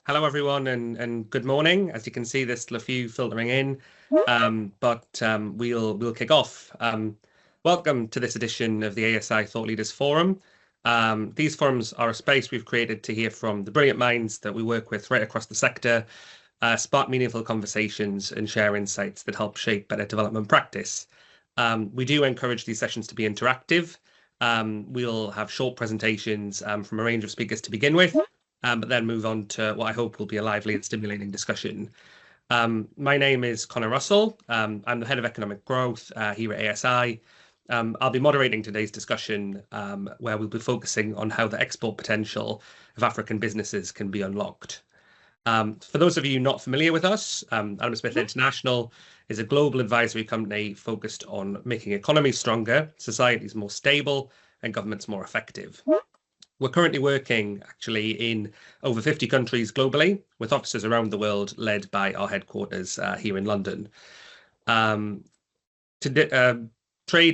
Hello, everyone, and good morning. As you can see, there's still a few filtering in, but we'll kick off. Welcome to this edition of the ASI Thought Leaders Forum. These forums are a space we've created to hear from the brilliant minds that we work with right across the sector, spark meaningful conversations, and share insights that help shape better development practice. We do encourage these sessions to be interactive. We'll have short presentations from a range of speakers to begin with. But then move on to what I hope will be a lively and stimulating discussion. My name is Connor Russell. I'm the Head of Economic Growth here at ASI. I'll be moderating today's discussion where we'll be focusing on how the export potential of African businesses can be unlocked. For those of you not familiar with us, Adam Smith International is a global advisory company focused on making economies stronger, societies more stable, and governments more effective. We're currently working actually in over 50 countries globally, with offices around the world led by our headquarters here in London. Trade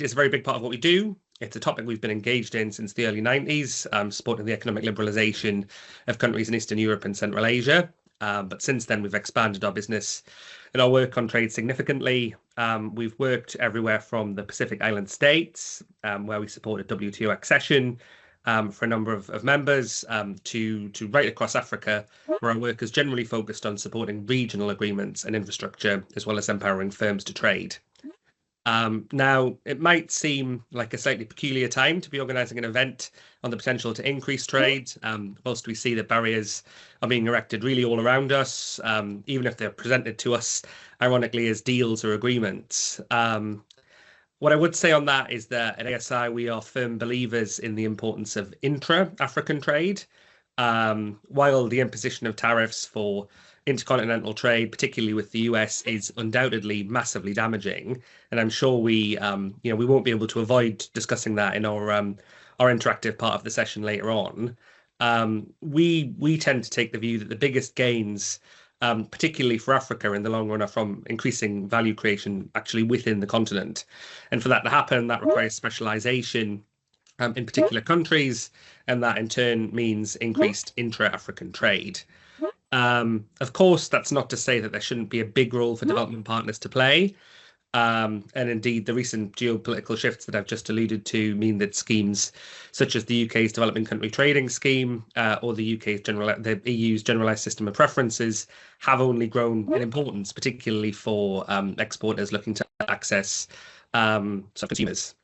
is a very big part of what we do. It's a topic we've been engaged in since the early 90s, supporting the economic liberalisation of countries in Eastern Europe and Central Asia. But since then, we've expanded our business and our work on trade significantly. We've worked everywhere from the Pacific Island states, where we supported WTO accession, for a number of members, to right across Africa, where our work is generally focused on supporting regional agreements and infrastructure, as well as empowering firms to trade. Now, it might seem like a slightly peculiar time to be organising an event on the potential to increase trade, whilst we see that barriers are being erected really all around us, even if they're presented to us, ironically, as deals or agreements. What I would say on that is that at ASI, we are firm believers in the importance of intra-African trade. While the imposition of tariffs for intercontinental trade, particularly with the US, is undoubtedly massively damaging, and I'm sure we won't be able to avoid discussing that in our interactive part of the session later on. We tend to take the view that the biggest gains, particularly for Africa in the long run, are from increasing value creation actually within the continent. And for that to happen, that requires specialization in particular countries, and that in turn means increased intra-African trade. Of course, that's not to say that there shouldn't be a big role for development partners to play. And indeed, the recent geopolitical shifts that I've just alluded to mean that schemes such as the UK's Developing Country Trading Scheme or the EU's Generalised System of Preferences have only grown in importance, particularly for exporters looking to access some consumers.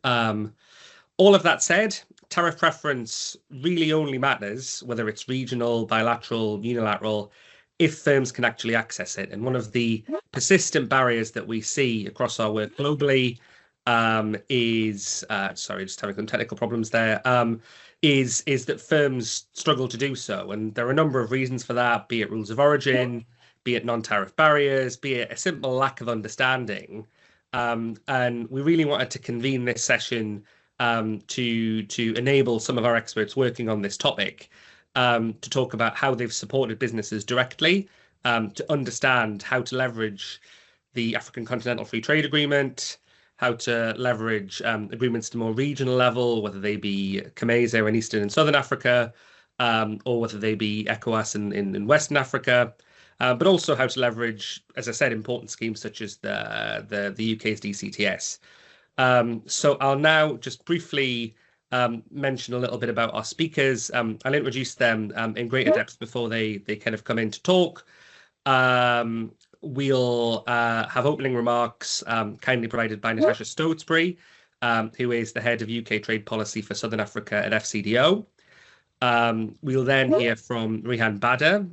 All of that said, tariff preference really only matters, whether it's regional, bilateral, unilateral, if firms can actually access it. And one of the persistent barriers that we see across our work globally is, sorry, just having some technical problems there, is that firms struggle to do so. And there are a number of reasons for that, be it rules of origin, be it non-tariff barriers, be it a simple lack of understanding. And we really wanted to convene this session to enable some of our experts working on this topic to talk about how they've supported businesses directly, to understand how to leverage the African Continental Free Trade Agreement, how to leverage agreements at a more regional level, whether they be COMESA in Eastern and Southern Africa, or whether they be ECOWAS in Western Africa, but also how to leverage, as I said, important schemes such as the UK's DCTS. So I'll now just briefly mention a little bit about our speakers. I'll introduce them in greater depth before they kind of come in to talk. We'll have opening remarks kindly provided by Natasha Stotesbury, who is the head of UK trade policy for Southern Africa at FCDO. We'll then hear from Rihan Badr,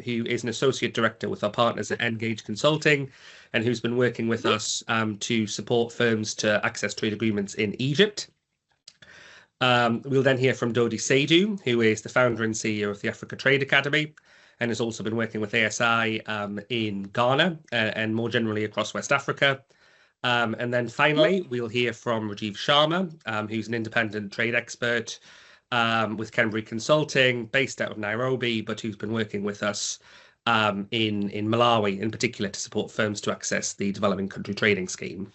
who is an associate director with our partners at Engage Consulting, and who's been working with us to support firms to access trade agreements in Egypt. We'll then hear from Dodi Saidu, who is the founder and CEO of the Africa Trade Academy, and has also been working with ASI in Ghana and more generally across West Africa. And then finally, we'll hear from Rajiv Sharma, who's an independent trade expert with Kenbury Consulting, based out of Nairobi, but who's been working with us in Malawi in particular to support firms to access the Developing Country Trading Scheme.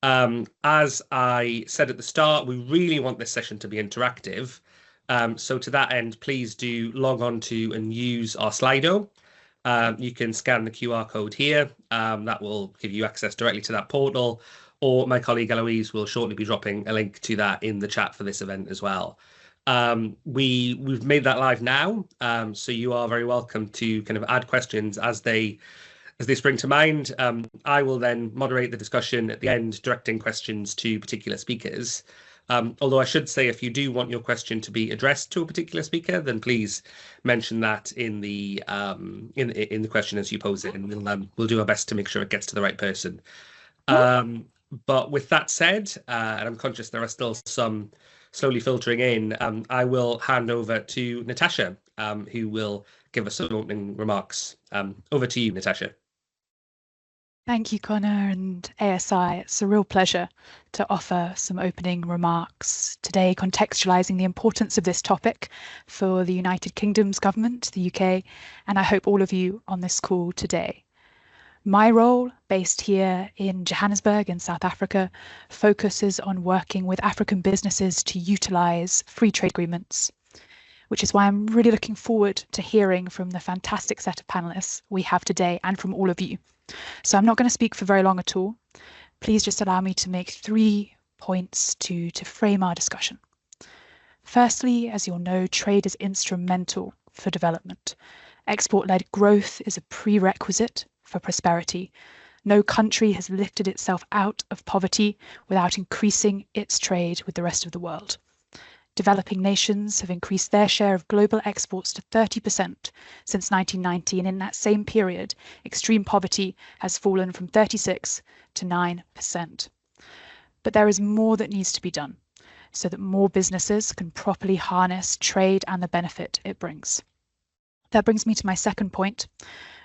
As I said at the start, we really want this session to be interactive. So to that end, please do log on to and use our Slido. You can scan the QR code here. That will give you access directly to that portal, or my colleague Eloise will shortly be dropping a link to that in the chat for this event as well. We've made that live now, so you are very welcome to kind of add questions as they spring to mind. I will then moderate the discussion at the end, directing questions to particular speakers. Although I should say, if you do want your question to be addressed to a particular speaker, then please mention that in the question as you pose it, and we'll do our best to make sure it gets to the right person. But with that said, and I'm conscious there are still some slowly filtering in, I will hand over to Natasha, who will give us some opening remarks. Over to you, Natasha. Thank you, Connor and ASI. It's a real pleasure to offer some opening remarks today, contextualising the importance of this topic for the United Kingdom's government, the UK, and I hope all of you on this call today. My role, based here in Johannesburg in South Africa, focuses on working with African businesses to utilise free trade agreements, which is why I'm really looking forward to hearing from the fantastic set of panellists we have today and from all of you. So I'm not going to speak for very long at all. Please just allow me to make 3 points to frame our discussion. Firstly, as you'll know, trade is instrumental for development. Export-led growth is a prerequisite for prosperity. No country has lifted itself out of poverty without increasing its trade with the rest of the world. Developing nations have increased their share of global exports to 30% since 1990, and in that same period, extreme poverty has fallen from 36 to 9%. But there is more that needs to be done so that more businesses can properly harness trade and the benefit it brings. That brings me to my second point,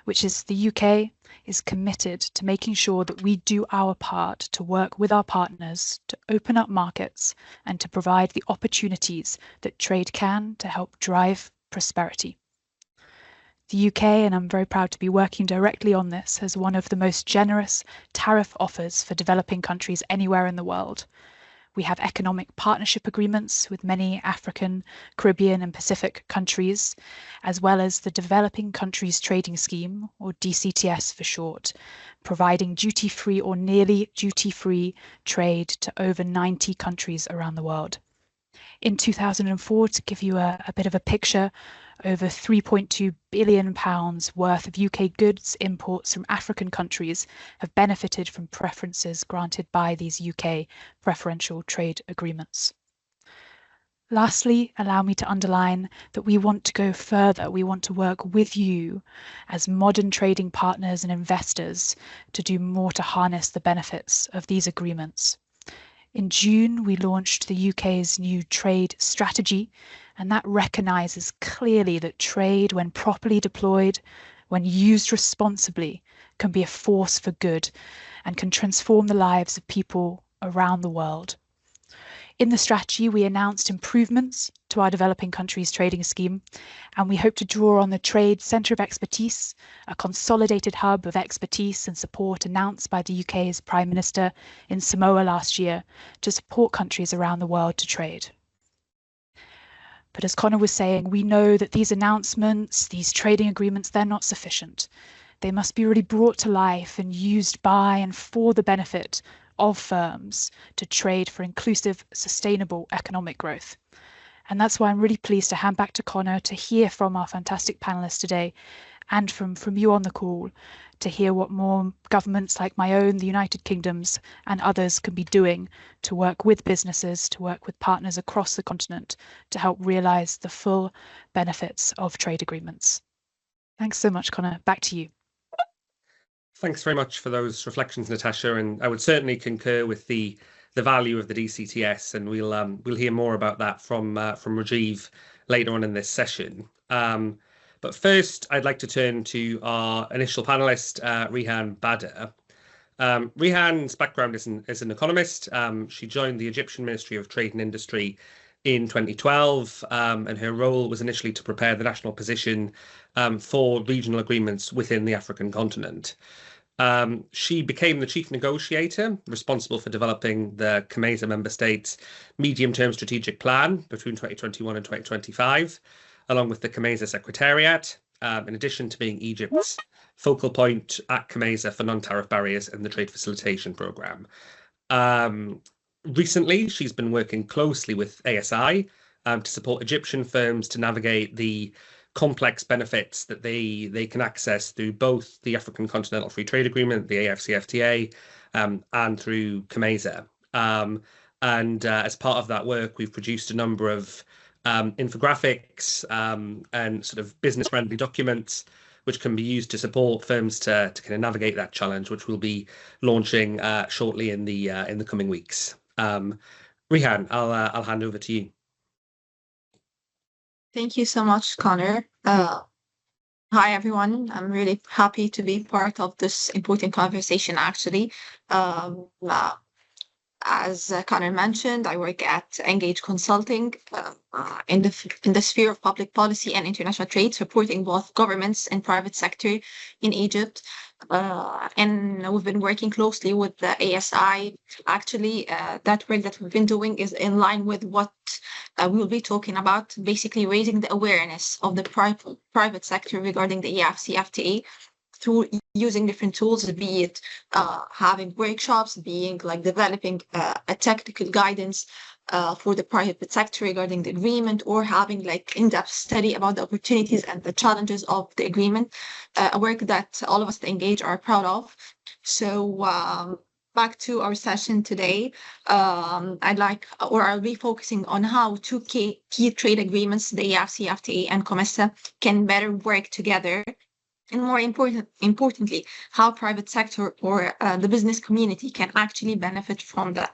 which is the UK is committed to making sure that we do our part to work with our partners to open up markets and to provide the opportunities that trade can to help drive prosperity. The UK, and I'm very proud to be working directly on this, has one of the most generous tariff offers for developing countries anywhere in the world. We have economic partnership agreements with many African, Caribbean and Pacific countries, as well as the Developing Countries Trading Scheme, or DCTS for short, providing duty-free or nearly duty-free trade to over 90 countries around the world. In 2004, to give you a bit of a picture, over £3.2 billion worth of UK goods imports from African countries have benefited from preferences granted by these UK preferential trade agreements. Lastly, allow me to underline that we want to go further. We want to work with you as modern trading partners and investors to do more to harness the benefits of these agreements. In June, we launched the UK's new trade strategy, and that recognises clearly that trade, when properly deployed, when used responsibly, can be a force for good and can transform the lives of people around the world. In the strategy, we announced improvements to our Developing Countries Trading Scheme, and we hope to draw on the Trade Centre of Expertise, a consolidated hub of expertise and support announced by the UK's Prime Minister in Samoa last year, to support countries around the world to trade. But as Connor was saying, we know that these announcements, these trading agreements, they're not sufficient. They must be really brought to life and used by and for the benefit of firms to trade for inclusive, sustainable economic growth. And that's why I'm really pleased to hand back to Connor to hear from our fantastic panellists today and from you on the call to hear what more governments like my own, the United Kingdom's and others can be doing to work with businesses, to work with partners across the continent to help realise the full benefits of trade agreements. Thanks so much, Connor. Back to you. Thanks very much for those reflections, Natasha, and I would certainly concur with the value of the DCTS, and we'll hear more about that from Rajiv later on in this session. But first, I'd like to turn to our initial panelist, Rihan Badr. Rihan's background is an economist. She joined the Egyptian Ministry of Trade and Industry in 2012, and her role was initially to prepare the national position for regional agreements within the African continent. She became the chief negotiator responsible for developing the COMESA member states' medium-term strategic plan between 2021 and 2025, along with the COMESA Secretariat, in addition to being Egypt's focal point at COMESA for non-tariff barriers and the trade facilitation program. Recently, she's been working closely with ASI to support Egyptian firms to navigate the complex benefits that they can access through both the African Continental Free Trade Agreement, the AfCFTA, and through COMESA. As part of that work, we've produced a number of infographics and sort of business-friendly documents which can be used to support firms to kind of navigate that challenge, which we'll be launching shortly in the coming weeks. Rihan, I'll hand over to you. Thank you so much, Connor. Hi, everyone. I'm really happy to be part of this important conversation, actually. As Connor mentioned, I work at Engage Consulting in the sphere of public policy and international trade, supporting both governments and private sector in Egypt. And we've been working closely with the ASI. Actually, that work that we've been doing is in line with what we'll be talking about, basically raising the awareness of the private sector regarding the AfCFTA through using different tools, be it having workshops, being like developing a technical guidance for the private sector regarding the agreement, or having like in-depth study about the opportunities and the challenges of the agreement, a work that all of us at Engage are proud of. So back to our session today, I'll be focusing on how two key trade agreements, the AfCFTA and COMESA, can better work together. And more importantly, how private sector or the business community can actually benefit from that.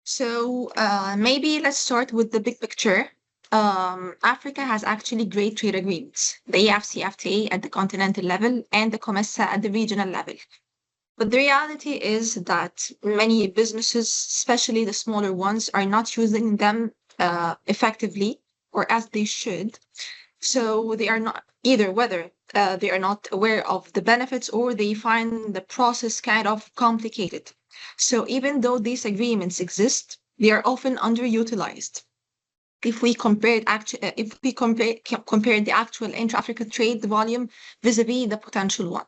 So maybe let's start with the big picture. Africa has actually great trade agreements, the AfCFTA at the continental level and the COMESA at the regional level. But the reality is that many businesses, especially the smaller ones, are not using them effectively or as they should. So they are not whether they are not aware of the benefits or they find the process kind of complicated. So even though these agreements exist, they are often underutilized. If we compare the actual intra-African trade volume vis-a-vis the potential one.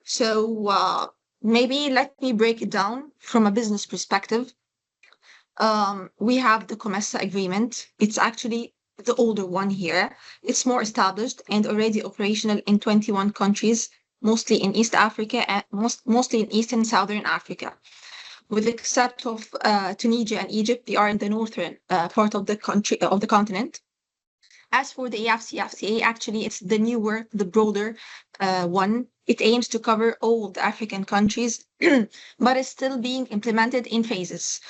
So maybe let me break it down from a business perspective. We have the COMESA agreement. It's actually the older one here. It's more established and already operational in 21 countries, mostly in East Africa and mostly in East and Southern Africa. With the except of Tunisia and Egypt, they are in the northern part of the continent. As for the AfCFTA, actually, it's the newer, the broader one. It aims to cover all the African countries, but it's still being implemented in phases.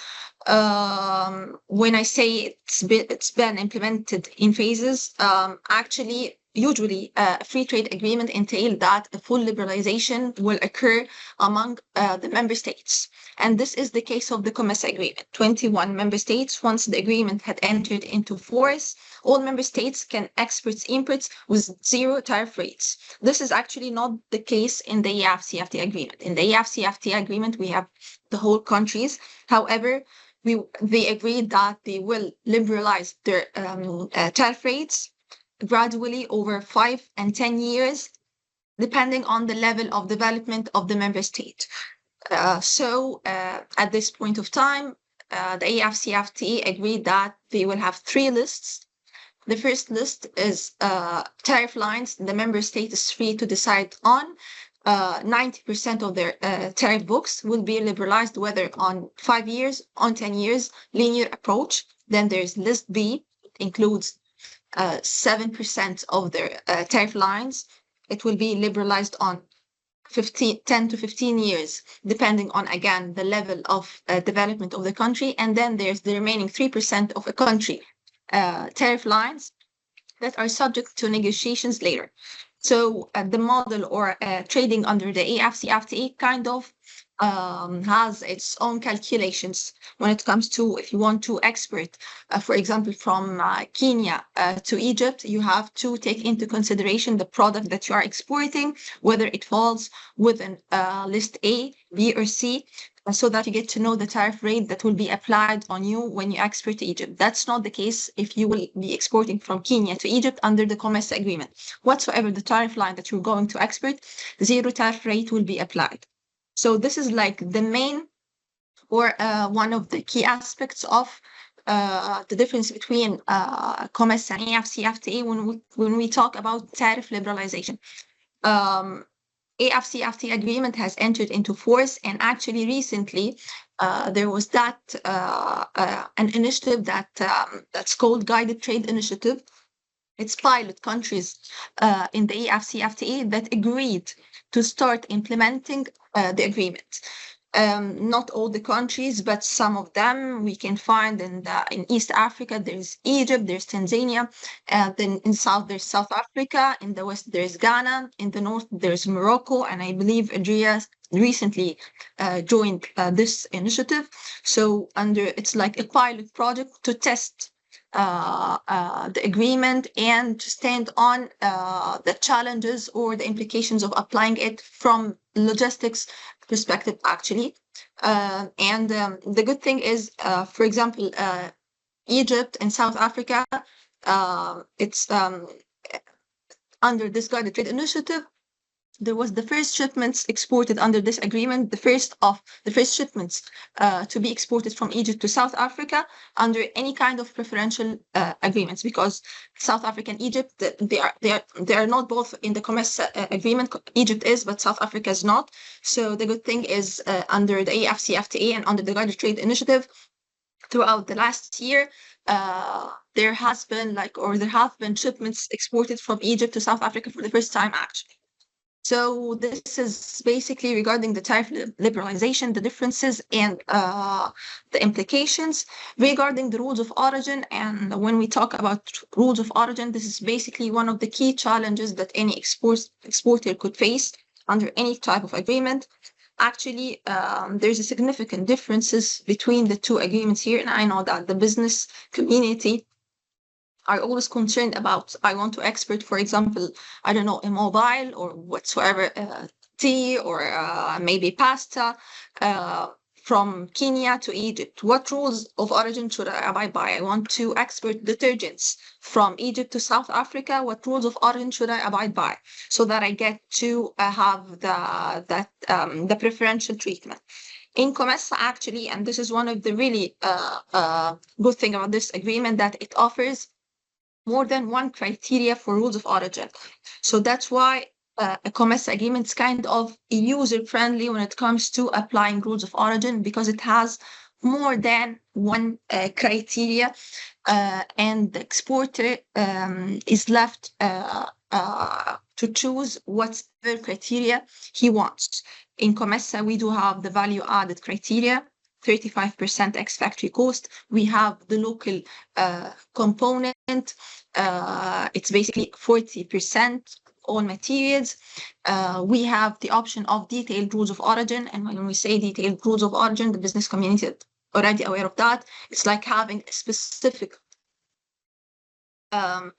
When I say it's been implemented in phases, actually, usually a free trade agreement entails that a full liberalization will occur among the member states. And this is the case of the COMESA agreement. 21 member states, once the agreement had entered into force, all member states can export inputs with zero tariff rates. This is actually not the case in the AfCFTA agreement. In the AfCFTA agreement, we have the whole countries. However, they agreed that they will liberalize their tariff rates gradually over 5 and 10 years, depending on the level of development of the member state. So at this point of time, the AfCFTA agreed that they will have 3 lists. The first list is tariff lines the member state is free to decide on. 90% of their tariff books will be liberalized, whether on 5 years, on 10 years, linear approach. Then there's list B, it includes 7% of their tariff lines. It will be liberalized on 10 to 15 years, depending on, again, the level of development of the country. And then there's the remaining 3% of a country tariff lines that are subject to negotiations later. So the model or trading under the AfCFTA kind of has its own calculations when it comes to if you want to export, for example, from Kenya to Egypt, you have to take into consideration the product that you are exporting, whether it falls within list A, B, or C, so that you get to know the tariff rate that will be applied on you when you export to Egypt. That's not the case if you will be exporting from Kenya to Egypt under the COMESA agreement. Whatsoever the tariff line that you're going to export, the zero tariff rate will be applied. So this is like the main or one of the key aspects of the difference between COMESA and AfCFTA when we talk about tariff liberalization. AfCFTA agreement has entered into force, and actually recently there was that an initiative that's called Guided Trade Initiative. It's pilot countries in the AfCFTA that agreed to start implementing the agreement. Not all the countries, but some of them we can find in East Africa. There's Egypt, there's Tanzania, then in South there's South Africa, in the West there's Ghana, in the North there's Morocco, and I believe Algeria recently joined this initiative. So it's like a pilot project to test the agreement and to stand on the challenges or the implications of applying it from logistics perspective, actually. And the good thing is, for example, Egypt and South Africa, it's under this Guided Trade Initiative, there was the first shipments exported under this agreement, the first shipments to be exported from Egypt to South Africa under any kind of preferential agreements, because South Africa and Egypt, they are not both in the COMESA agreement. Egypt is, but South Africa is not. So the good thing is under the AfCFTA and under the Guided Trade Initiative, throughout the last year, there have been shipments exported from Egypt to South Africa for the first time, actually. So this is basically regarding the tariff liberalization, the differences and the implications regarding the rules of origin. And when we talk about rules of origin, this is basically one of the key challenges that any exporter could face under any type of agreement. Actually, there's a significant differences between the two agreements here. And I know that the business community are always concerned about, I want to export, for example, I don't know, a mobile or whatsoever, tea or maybe pasta from Kenya to Egypt. What rules of origin should I abide by? I want to export detergents from Egypt to South Africa. What rules of origin should I abide by so that I get to have the preferential treatment? In COMESA, actually, and this is one of the really good thing about this agreement, that it offers more than one criteria for rules of origin. So that's why a COMESA agreement is kind of user-friendly when it comes to applying rules of origin, because it has more than one criteria, and the exporter is left to choose whatever criteria he wants. In COMESA, we do have the value-added criteria, 35% ex-factory cost. We have the local component. It's basically 40% all materials. We have the option of detailed rules of origin. And when we say detailed rules of origin, the business community is already aware of that. It's like having a specific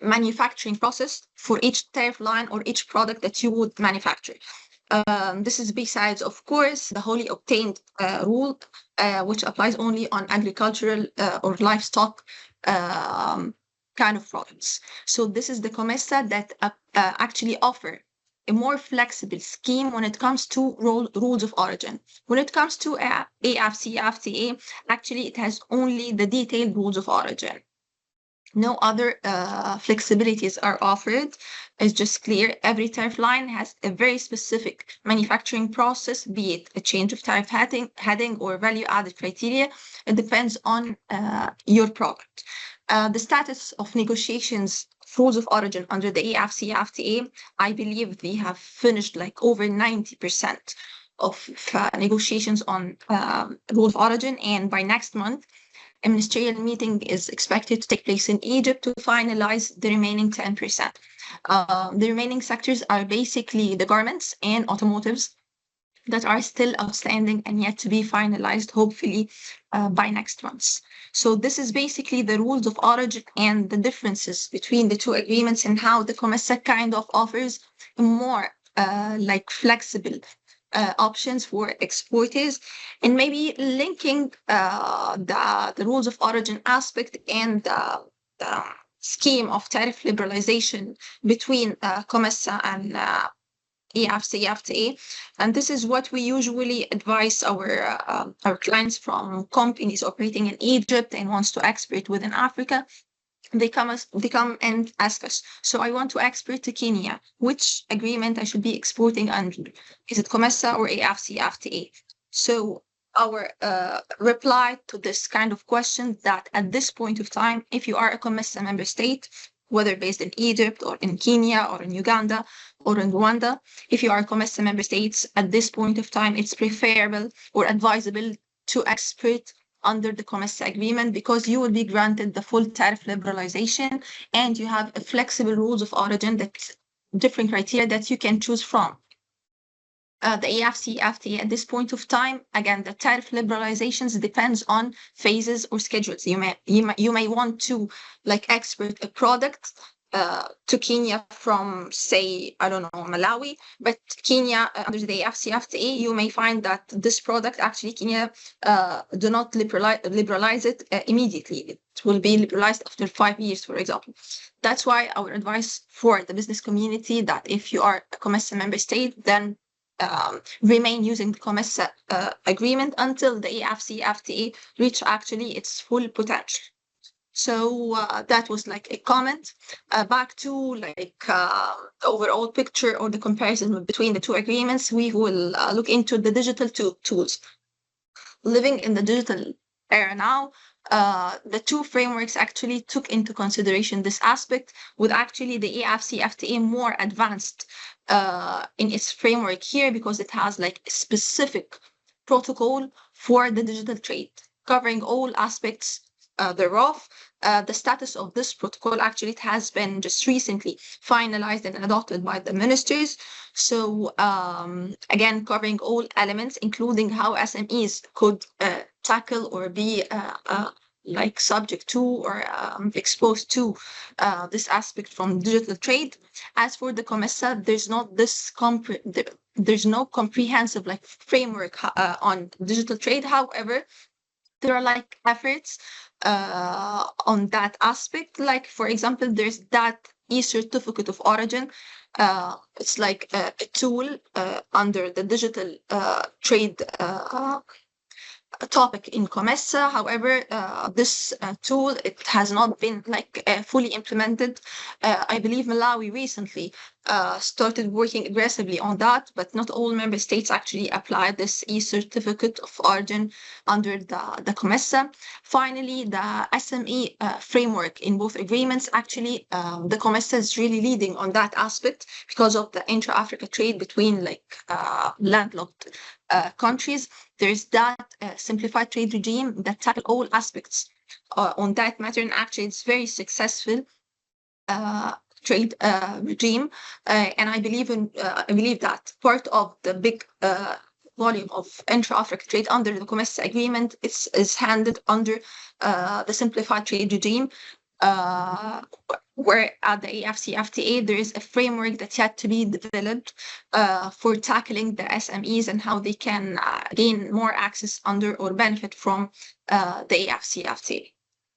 manufacturing process for each tariff line or each product that you would manufacture. This is besides, of course, the wholly obtained rule, which applies only on agricultural or livestock kind of products. So this is the COMESA that actually offer a more flexible scheme when it comes to rules of origin. When it comes to AfCFTA, actually it has only the detailed rules of origin. No other flexibilities are offered. It's just clear every tariff line has a very specific manufacturing process, be it a change of tariff heading or value-added criteria. It depends on your product. The status of negotiations, rules of origin under the AfCFTA, I believe we have finished like over 90% of negotiations on rules of origin, and by next month, a ministerial meeting is expected to take place in Egypt to finalize the remaining 10%. The remaining sectors are basically the garments and automotives. that are still outstanding and yet to be finalized, hopefully by next month. So this is basically the rules of origin and the differences between the two agreements and how the COMESA kind of offers more like flexible options for exporters, and maybe linking the rules of origin aspect and the scheme of tariff liberalization between COMESA and AfCFTA. And this is what we usually advise our clients from companies operating in Egypt and wants to export within Africa. They come and ask us, so I want to export to Kenya. Which agreement I should be exporting under? Is it COMESA or AfCFTA? So our reply to this kind of question that at this point of time, if you are a COMESA member state, whether based in Egypt or in Kenya or in Uganda or in Rwanda, if you are COMESA member states, at this point of time, it's preferable or advisable to export under the COMESA agreement, because you will be granted the full tariff liberalization and you have a flexible rules of origin, that different criteria that you can choose from. The AfCFTA at this point of time, again, the tariff liberalizations depends on phases or schedules. You may want to like export a product to Kenya from, say, I don't know, Malawi, but Kenya under the AfCFTA, you may find that this product actually Kenya do not liberalize it immediately. It will be liberalized after 5 years, for example. That's why our advice for the business community that if you are a COMESA member state, then remain using the COMESA agreement until the AfCFTA reach actually its full potential. So that was like a comment. Back to like the overall picture or the comparison between the two agreements, we will look into the digital tools. Living in the digital era now, the two frameworks actually took into consideration this aspect, with actually the AfCFTA more advanced in its framework here, because it has like a specific protocol for the digital trade, covering all aspects thereof. The status of this protocol actually it has been just recently finalized and adopted by the ministers. So again, covering all elements, including how SMEs could tackle or be like subject to or exposed to this aspect from digital trade. As for the COMESA, there's no comprehensive like framework on digital trade. However, there are like efforts on that aspect. Like, for example, there's that e-certificate of origin. It's like a tool under the digital trade topic in COMESA. However, this tool, it has not been like fully implemented. I believe Malawi recently started working aggressively on that, but not all member states actually applied this e-certificate of origin under the COMESA. Finally, the SME framework in both agreements, actually the COMESA is really leading on that aspect because of the intra-Africa trade between like landlocked countries. There's that simplified trade regime that tackles all aspects on that matter, and actually it's very successful trade regime, and I believe that part of the big volume of intra-Africa trade under the COMESA agreement is handled under the simplified trade regime, where at the AfCFTA there is a framework that's yet to be developed for tackling the SMEs and how they can gain more access under or benefit from the AfCFTA.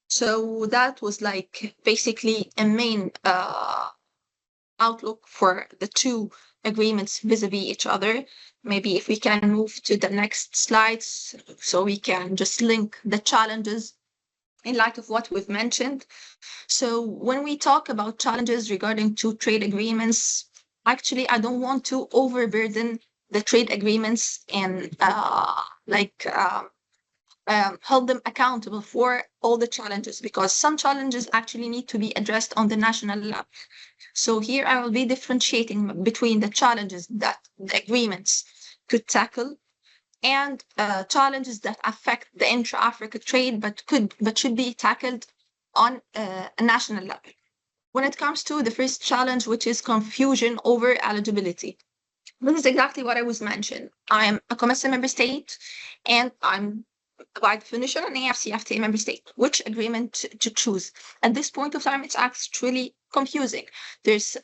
So that was like basically a main outlook for the two agreements vis-a-vis each other. Maybe if we can move to the next slides so we can just link the challenges in light of what we've mentioned. So when we talk about challenges regarding two trade agreements, actually, I don't want to overburden the trade agreements and hold them accountable for all the challenges, because some challenges actually need to be addressed on the national level. So here I will be differentiating between the challenges that the agreements could tackle and challenges that affect the intra-Africa trade but should be tackled on a national level. When it comes to the first challenge, which is confusion over eligibility. This is exactly what I was mentioning. I'm a COMESA member state, and I'm by definition an AfCFTA member state. Which agreement to choose? At this point of time, it's actually confusing. There's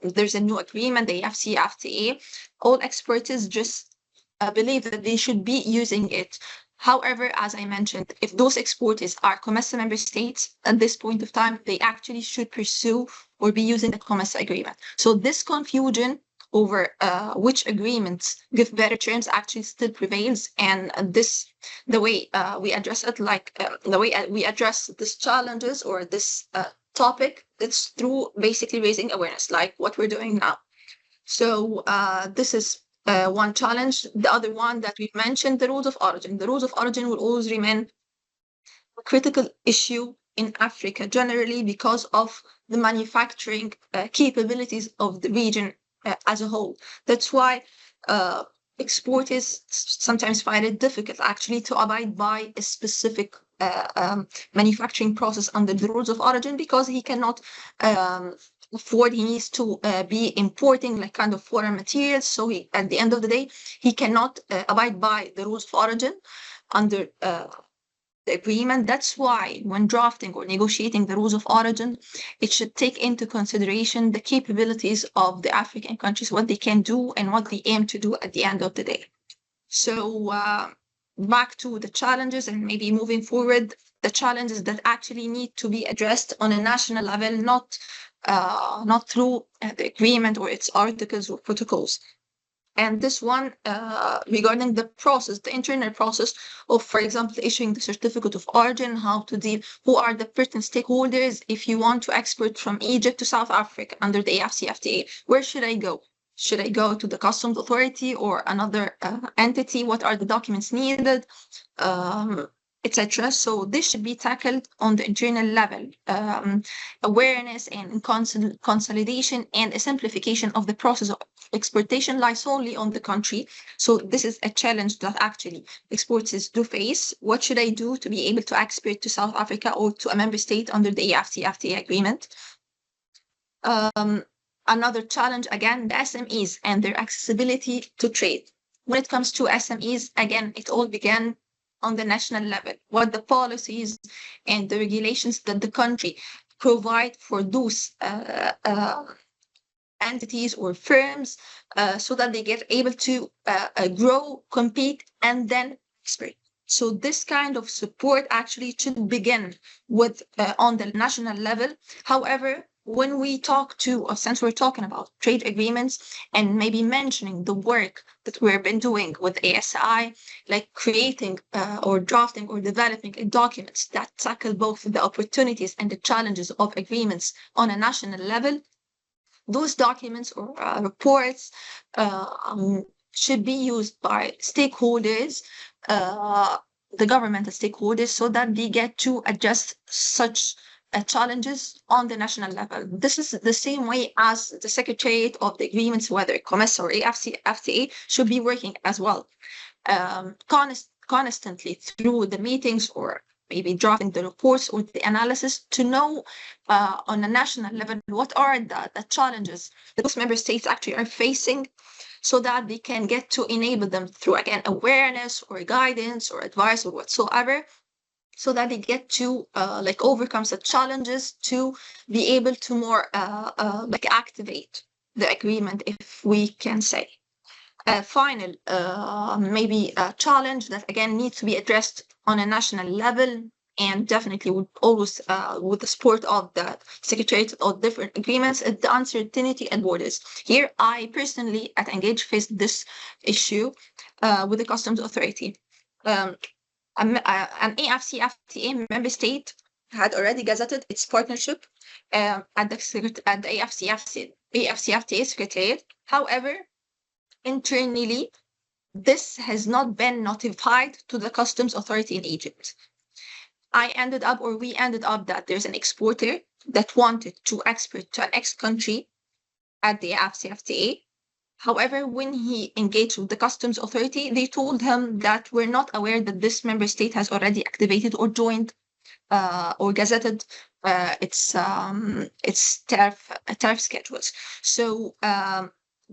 there's a new agreement, the AfCFTA. All experts just believe that they should be using it. However, as I mentioned, if those exporters are COMESA member states, at this point of time, they actually should pursue or be using the COMESA agreement. So this confusion over which agreements give better terms actually still prevails, and the way we address it, the way we address these challenges or this topic, it's through basically raising awareness, like what we're doing now. So this is one challenge. The other one that we've mentioned, the rules of origin. The rules of origin will always remain a critical issue in Africa generally because of the manufacturing capabilities of the region as a whole. That's why exporters sometimes find it difficult actually to abide by a specific manufacturing process under the rules of origin, because he cannot afford, he needs to be importing like kind of foreign materials. So he, at the end of the day, he cannot abide by the rules of origin under the agreement. That's why when drafting or negotiating the rules of origin, it should take into consideration the capabilities of the African countries, what they can do and what they aim to do at the end of the day. So back to the challenges, and maybe moving forward, the challenges that actually need to be addressed on a national level, not through the agreement or its articles or protocols. And this one regarding the process, the internal process of, for example, issuing the certificate of origin, how to deal, who are the pertinent stakeholders. If you want to export from Egypt to South Africa under the AfCFTA, where should I go? Should I go to the customs authority or another entity? What are the documents needed? Etc. So this should be tackled on the internal level. Awareness and consolidation and a simplification of the process of exportation lies solely on the country. So this is a challenge that actually exporters do face. What should I do to be able to export to South Africa or to a member state under the AfCFTA agreement? Another challenge, again, the SMEs and their accessibility to trade. When it comes to SMEs, again, it all began on the national level, what the policies and the regulations that the country provide for those entities or firms so that they get able to grow, compete, and then export. So this kind of support actually should begin with on the national level. However, when we talk to, or since we're talking about trade agreements and maybe mentioning the work that we've been doing with ASI, like creating or drafting or developing documents that tackle both the opportunities and the challenges of agreements on a national level, those documents or reports should be used by stakeholders, the governmental stakeholders, so that they get to adjust such challenges on the national level. This is the same way as the Secretariat of the Agreements, whether COMESA or AfCFTA, should be working as well, constantly through the meetings or maybe drafting the reports or the analysis to know on a national level what are the challenges that those member states actually are facing, so that they can get to enable them through, again, awareness or guidance or advice or whatsoever, so that they get to like overcome such challenges to be able to more like activate the agreement, if we can say. Final maybe a challenge that again needs to be addressed on a national level, and definitely would always with the support of the Secretariat of different agreements, is the uncertainty at borders. Here, I personally at Engage faced this issue with the Customs Authority. An AfCFTA member state had already gazetted its partnership at the AfCFTA Secretariat. However, internally, this has not been notified to the Customs Authority in Egypt. We ended up that there's an exporter that wanted to export to an X country at the AfCFTA. However, when he engaged with the Customs Authority, they told him that we're not aware that this member state has already activated or joined or gazetted its tariff schedules. So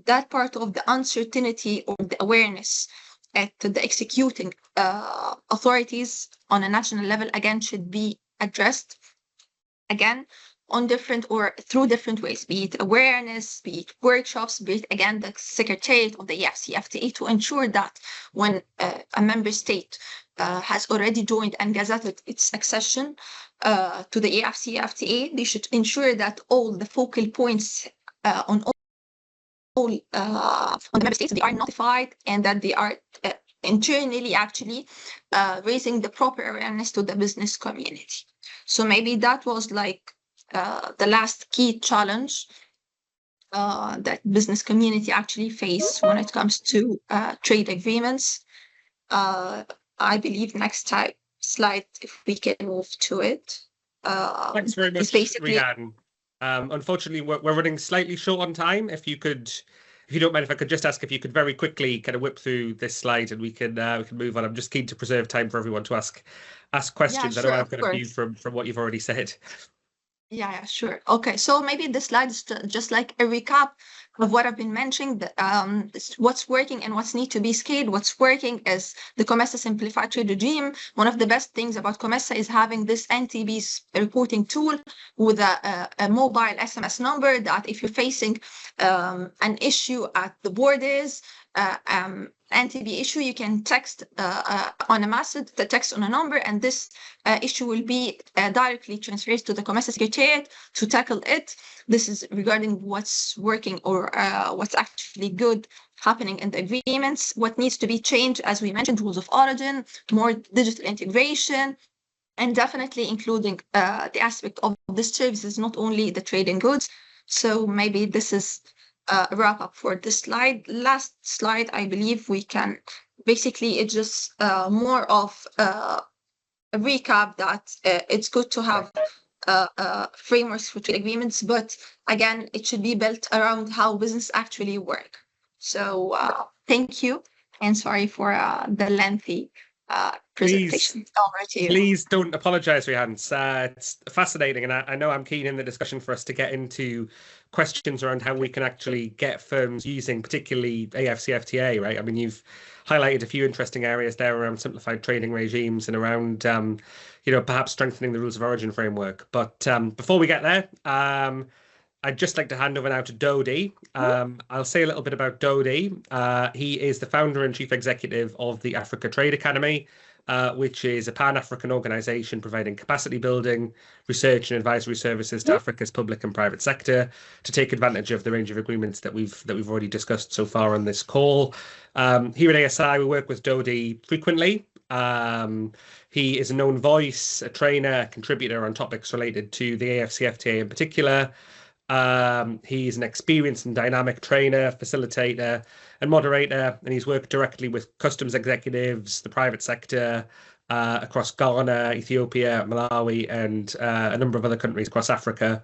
that part of the uncertainty or the awareness at the executing authorities on a national level, again, should be addressed, again, on different or through different ways, be it awareness, be it workshops, be it, again, the Secretariat of the AfCFTA, to ensure that when a member state has already joined and gazetted its accession to the AfCFTA, they should ensure that all the focal points on the member states, they are notified, and that they are internally actually raising the proper awareness to the business community. So maybe that was like the last key challenge that business community actually face when it comes to trade agreements. I believe next slide, if we can move to it. Thanks very much, Rihan. Unfortunately, we're running slightly short on time. If you don't mind, if I could just ask if you could very quickly kind of whip through this slide, and we can move on. I'm just keen to preserve time for everyone to ask questions. Yeah, sure, I know I've got a few from what you've already said. Yeah, sure. Okay, so maybe this slide is just like a recap of what I've been mentioning, what's working and what's need to be scaled. What's working is the COMESA simplified trade regime. One of the best things about COMESA is having this NTB reporting tool with a mobile SMS number, that if you're facing an issue at the borders, NTB issue, you can text on a message, the text on a number, and this issue will be directly transferred to the COMESA Secretariat to tackle it. This is regarding what's working or what's actually good happening in the agreements. What needs to be changed, as we mentioned, rules of origin, more digital integration, and definitely including the aspect of the services, not only the trade in goods. So maybe this is a wrap up for this slide. Last slide, I believe we can basically, it's just more of a recap that it's good to have frameworks for trade agreements, but again, it should be built around how business actually work. So thank you, and sorry for the lengthy presentation. Over to you. Please don't apologize, Rihan. It's fascinating, and I know I'm keen in the discussion for us to get into questions around how we can actually get firms using particularly AfCFTA, right? I mean, you've highlighted a few interesting areas there around simplified trading regimes and around perhaps strengthening the rules of origin framework. But before we get there, I'd just like to hand over now to Dodi. I'll say a little bit about Dodi. He is the founder and chief executive of the Africa Trade Academy, which is a Pan-African organization providing capacity building, research and advisory services to Africa's public and private sector to take advantage of the range of agreements that we've already discussed so far on this call. Here at ASI, we work with Dodi frequently. He is a known voice, a trainer, a contributor on topics related to the AfCFTA in particular. He's an experienced and dynamic trainer, facilitator, and moderator, and he's worked directly with customs executives, the private sector, across Ghana, Ethiopia, Malawi, and a number of other countries across Africa.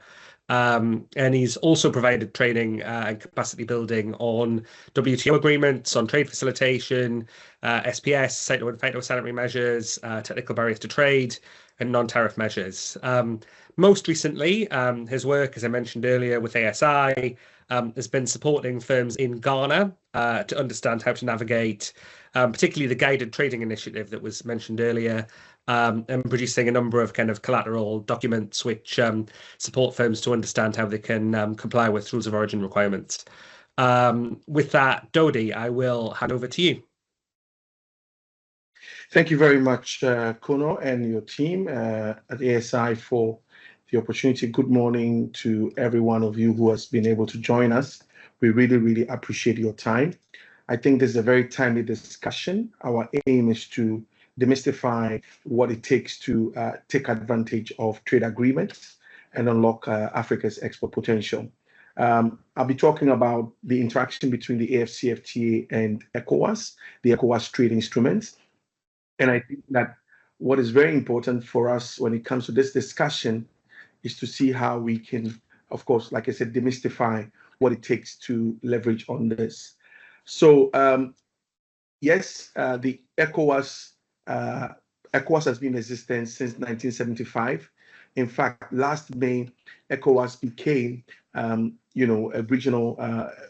And he's also provided training and capacity building on WTO agreements, on trade facilitation, SPS, cyto and phytosanitary measures, technical barriers to trade, and non-tariff measures. Most recently, his work, as I mentioned earlier, with ASI has been supporting firms in Ghana to understand how to navigate, particularly the guided trading initiative that was mentioned earlier, and producing a number of kind of collateral documents which support firms to understand how they can comply with rules of origin requirements. With that, Dodi, I will hand over to you. Thank you very much, Kono and your team at ASI for the opportunity. Good morning to every one of you who has been able to join us. We really, really appreciate your time. I think this is a very timely discussion. Our aim is to demystify what it takes to take advantage of trade agreements and unlock Africa's export potential. I'll be talking about the interaction between the AfCFTA and ECOWAS, the ECOWAS trade instruments. And I think that what is very important for us when it comes to this discussion is to see how we can, of course, like I said, demystify what it takes to leverage on this. So yes, the ECOWAS has been in existence since 1975. In fact, last May, ECOWAS became, a regional,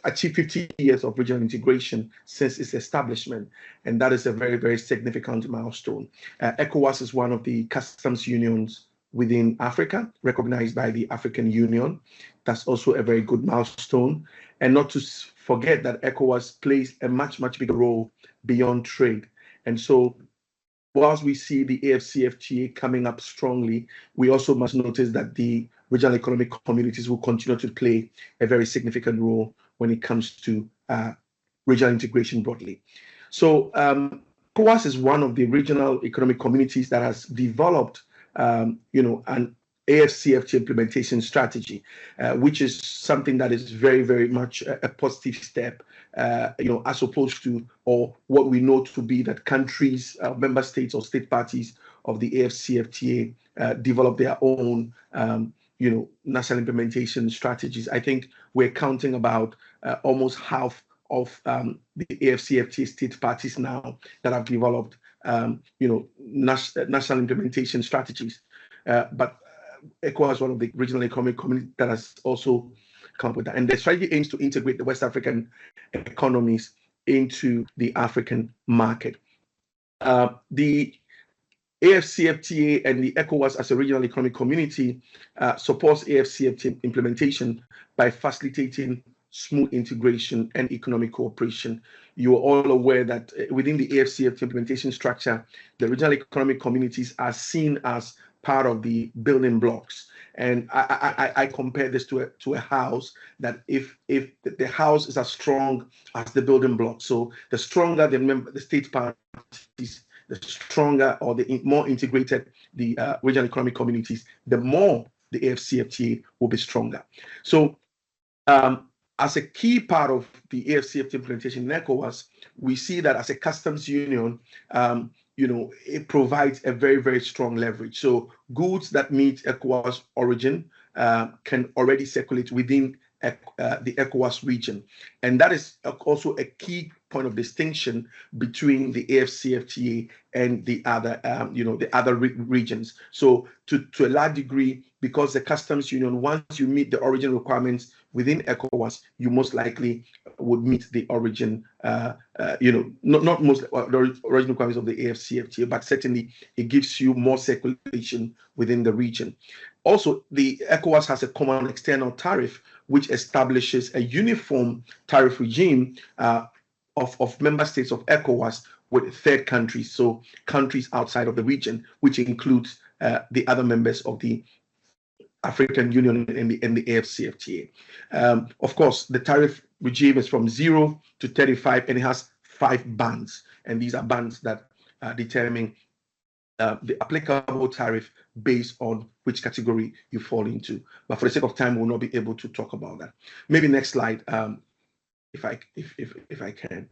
achieved 50 years of regional integration since its establishment. And that is a very, very significant milestone. ECOWAS is one of the customs unions within Africa, recognized by the African Union. That's also a very good milestone. And not to forget that ECOWAS plays a much, much bigger role beyond trade. And so whilst we see the AfCFTA coming up strongly, we also must notice that the regional economic communities will continue to play a very significant role when it comes to regional integration broadly. So ECOWAS is one of the regional economic communities that has developed an AfCFTA implementation strategy, which is something that is very, very much a positive step, as opposed to, or what we know to be that countries, member states or state parties of the AfCFTA develop their own, national implementation strategies. I think we're counting about almost half of the AfCFTA state parties now that have developed, national implementation strategies. But ECOWAS is one of the regional economic communities that has also come up with that. And the strategy aims to integrate the West African economies into the African market. The AfCFTA and the ECOWAS as a regional economic community supports AfCFTA implementation by facilitating smooth integration and economic cooperation. You are all aware that within the AfCFTA implementation structure, the regional economic communities are seen as part of the building blocks. And I compare this to a house, that if the house is as strong as the building block, so the stronger the state parties, the stronger or the more integrated the regional economic communities, the more the AfCFTA will be stronger. So as a key part of the AfCFTA implementation in ECOWAS, we see that as a customs union, it provides a very, very strong leverage. So goods that meet ECOWAS origin can already circulate within the ECOWAS region. And that is also a key point of distinction between the AfCFTA and the other, the other regions. So to a large degree, because the customs union, once you meet the origin requirements within ECOWAS, you most likely would meet the origin, not most the origin requirements of the AfCFTA, but certainly it gives you more circulation within the region. Also, the ECOWAS has a common external tariff, which establishes a uniform tariff regime of member states of ECOWAS with third countries, so countries outside of the region, which includes the other members of the African Union and the AfCFTA. Of course, the tariff regime is from 0 to 35, and it has 5 bands, and these are bands that determine the applicable tariff based on which category you fall into. But for the sake of time, we'll not be able to talk about that. Maybe next slide, if I can.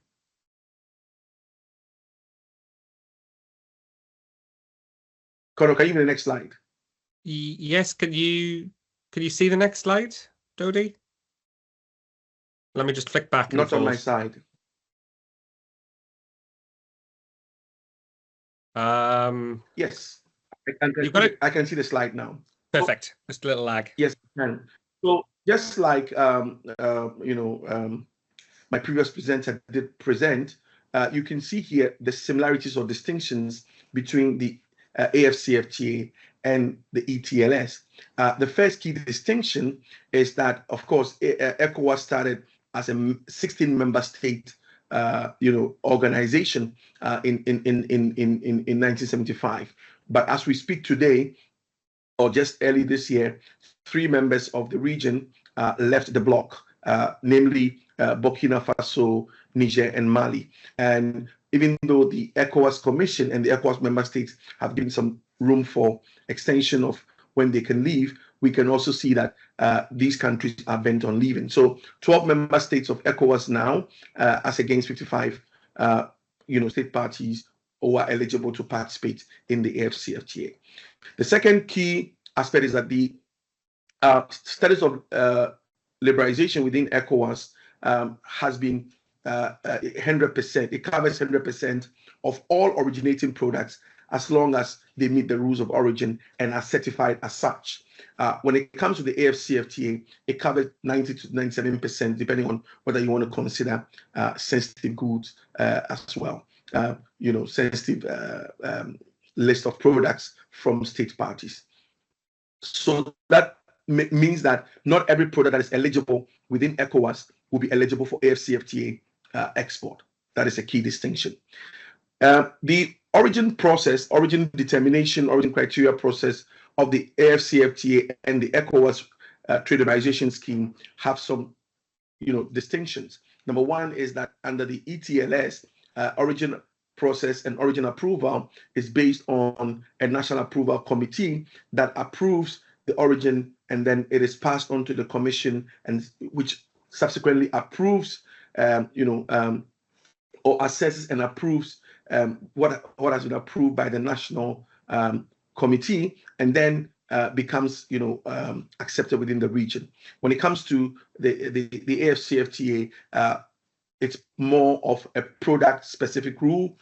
Connor, can you give me the next slide? Yes, can you see the next slide, Dodi? Let me just flick back. Not on my side. Yes, I can see the slide now. Perfect. Just a little lag. Yes, I can. So just like my previous presenter did present, you can see here the similarities or distinctions between the AfCFTA and the ETLS. The first key distinction is that, of course, ECOWAS started as a 16-member state organization in 1975. But as we speak today, or just early this year, 3 members of the region left the bloc, namely Burkina Faso, Niger, and Mali. And even though the ECOWAS Commission and the ECOWAS member states have given some room for extension of when they can leave, we can also see that these countries are bent on leaving. So 12 member states of ECOWAS now, as against 55, state parties who are eligible to participate in the AfCFTA. The second key aspect is that the status of liberalization within ECOWAS has been 100%. It covers 100% of all originating products as long as they meet the rules of origin and are certified as such. When it comes to the AfCFTA, it covers 90 to 97%, depending on whether you want to consider sensitive goods as well. Sensitive list of products from state parties. So that means that not every product that is eligible within ECOWAS will be eligible for AfCFTA export. That is a key distinction. The origin process, origin determination, origin criteria process of the AfCFTA and the ECOWAS trade liberalization scheme have some, distinctions. Number one is that under the ETLS, origin process and origin approval is based on a national approval committee that approves the origin, and then it is passed on to the commission, and which subsequently approves, or assesses and approves what has been approved by the national committee, and then becomes accepted within the region. When it comes to the AfCFTA, it's more of a product specific rule.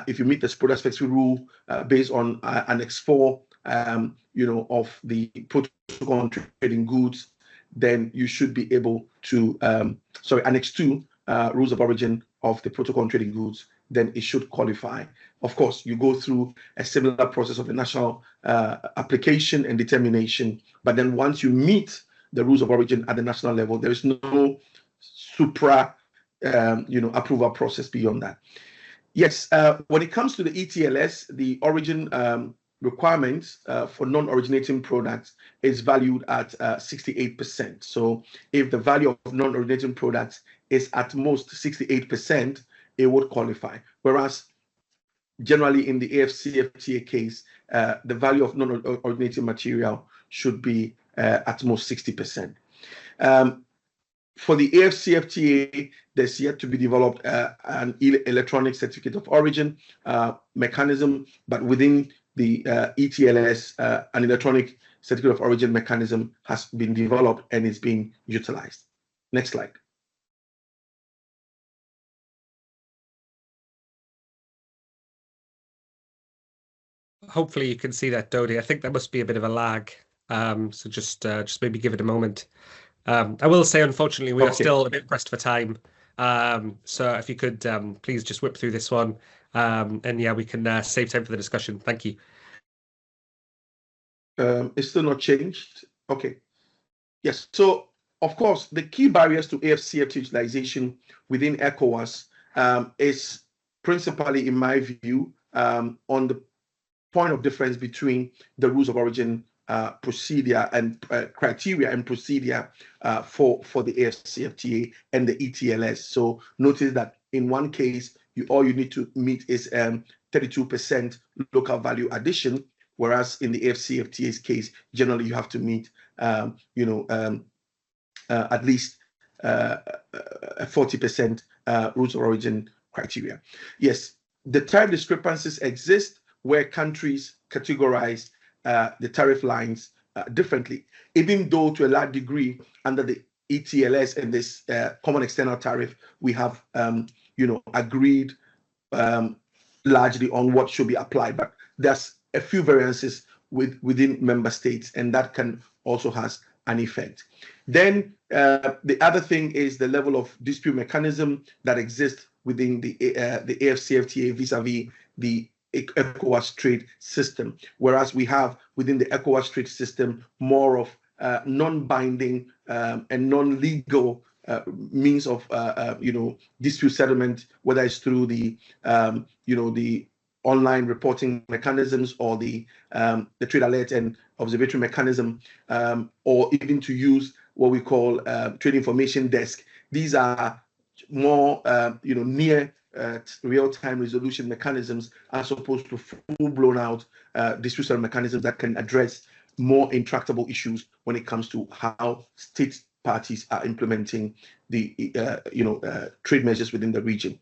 If you meet this product specific rule based on Annex 4 of the protocol on trading goods, then you should be able to Annex 2 rules of origin of the protocol on trading goods, then it should qualify. Of course, you go through a similar process of the national application and determination, but then once you meet the rules of origin at the national level, there is no supra approval process beyond that. Yes, when it comes to the ETLS, the origin requirements for non-originating products is valued at 68%. So if the value of non-originating products is at most 68%, it would qualify. Whereas generally in the AfCFTA case, the value of non-originating material should be at most 60%. For the AfCFTA, there's yet to be developed an electronic certificate of origin mechanism, but within the ETLS, an electronic certificate of origin mechanism has been developed and is being utilized. Next slide. Hopefully you can see that, Dodi. I think there must be a bit of a lag, so just maybe give it a moment. I will say, unfortunately, we are still a bit pressed for time. So if you could please just whip through this one, and yeah, we can save time for the discussion. Thank you. It's still not changed. Okay. Yes. So of course, the key barriers to AfCFTA utilization within ECOWAS is principally, in my view, on the point of difference between the rules of origin procedure and criteria and procedure for the AfCFTA and the ETLS. So notice that in one case, all you need to meet is 32% local value addition, whereas in the AfCFTA's case, generally you have to meet at least 40% rules of origin criteria. Yes, the tariff discrepancies exist where countries categorize the tariff lines differently, even though to a large degree under the ETLS and this common external tariff, we have agreed largely on what should be applied, but there's a few variances within member states, and that can also has an effect. Then the other thing is the level of dispute mechanism that exists within the AfCFTA vis-a-vis the ECOWAS trade system, whereas we have within the ECOWAS trade system more of non-binding and non-legal means of dispute settlement, whether it's through the the online reporting mechanisms or the trade alert and observatory mechanism, or even to use what we call trade information desk. These are more near real-time resolution mechanisms as opposed to full-blown out dispute settlement mechanisms that can address more intractable issues when it comes to how state parties are implementing the trade measures within the region.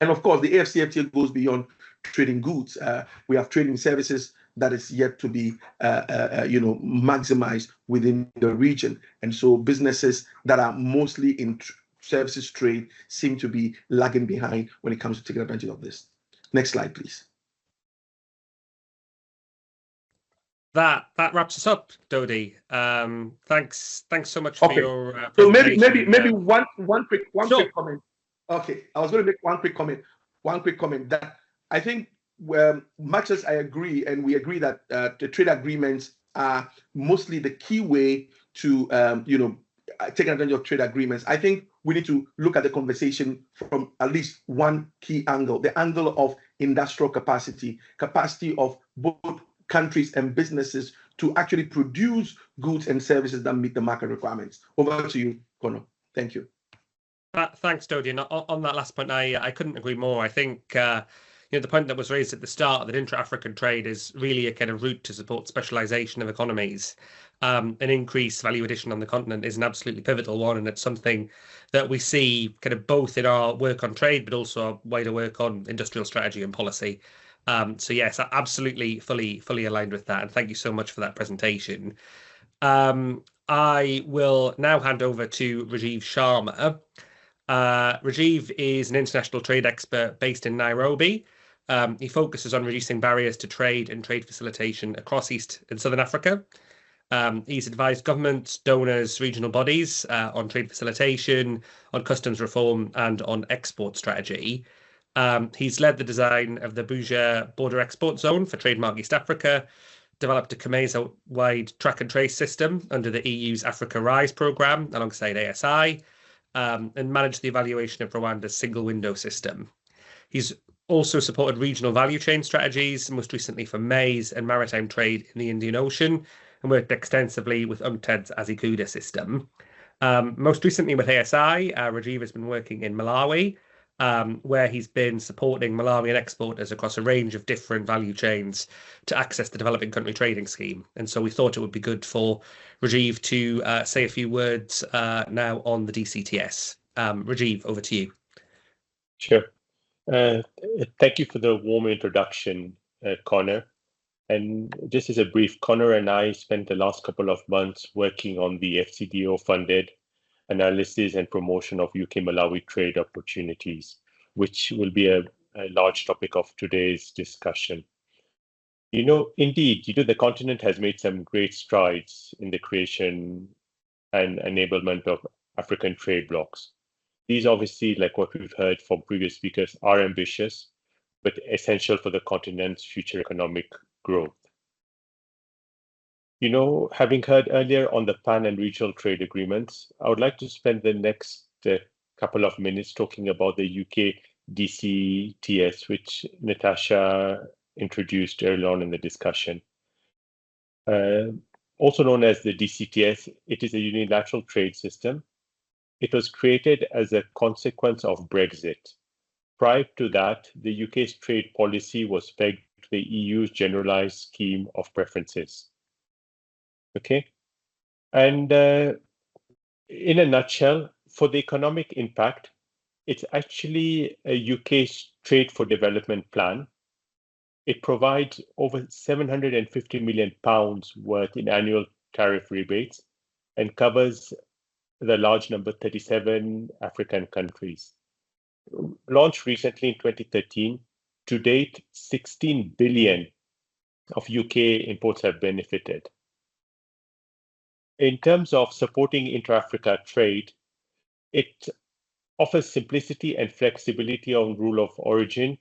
And of course, the AfCFTA goes beyond trading goods. We have trading services that is yet to be maximized within the region, and so businesses that are mostly in services trade seem to be lagging behind when it comes to taking advantage of this. Next slide, please. That wraps us up, Dodi. Thanks so much for your so presentation. maybe one quick comment. Okay, I was going to make one quick comment that I think much as I agree, and we agree that the trade agreements are mostly the key way to take advantage of trade agreements. I think we need to look at the conversation from at least one key angle, the angle of industrial capacity of both countries and businesses to actually produce goods and services that meet the market requirements. Over to you, Connor. Thank you. Thanks, Dodi. And on that last point, I couldn't agree more. I think the point that was raised at the start, that intra-African trade is really a kind of route to support specialization of economies. An increased value addition on the continent is an absolutely pivotal one, and it's something that we see kind of both in our work on trade, but also our wider work on industrial strategy and policy. So yes, absolutely, fully aligned with that. And thank you so much for that presentation. I will now hand over to Rajiv Sharma. Rajiv is an international trade expert based in Nairobi. He focuses on reducing barriers to trade and trade facilitation across East and Southern Africa. He's advised governments, donors, regional bodies on trade facilitation, on customs reform, and on export strategy. He's led the design of the Buja Border Export Zone for Trademark East Africa, developed a COMESA-wide track and trace system under the EU's Africa Rise programme alongside ASI, and managed the evaluation of Rwanda's single window system. He's also supported regional value chain strategies, most recently for maize and maritime trade in the Indian Ocean, and worked extensively with UNCTAD's ASI system. Most recently with ASI, Rajiv has been working in Malawi, where he's been supporting Malawian exporters across a range of different value chains to access the developing country trading scheme. And so we thought it would be good for Rajiv to say a few words now on the DCTS. Rajiv, over to you. Sure. Thank you for the warm introduction, Connor. And just as a brief, Connor and I spent the last couple of months working on the FCDO-funded analysis and promotion of UK-Malawi trade opportunities, which will be a large topic of today's discussion. Indeed, the continent has made some great strides in the creation and enablement of African trade blocs. These obviously, like what we've heard from previous speakers, are ambitious, but essential for the continent's future economic growth. Having heard earlier on the pan and regional trade agreements, I would like to spend the next couple of minutes talking about the UK DCTS, which Natasha introduced early on in the discussion. Also known as the DCTS, it is a unilateral trade system. It was created as a consequence of Brexit. Prior to that, the UK's trade policy was pegged to the EU's Generalised scheme of preferences. Okay, and in a nutshell, for the economic impact, it's actually a UK's Trade for Development plan. It provides over £750 million worth in annual tariff rebates and covers the large number 37 African countries. Launched recently in 2013, to date, 16 billion of UK imports have benefited. In terms of supporting intra-Africa trade, it offers simplicity and flexibility on rule of origin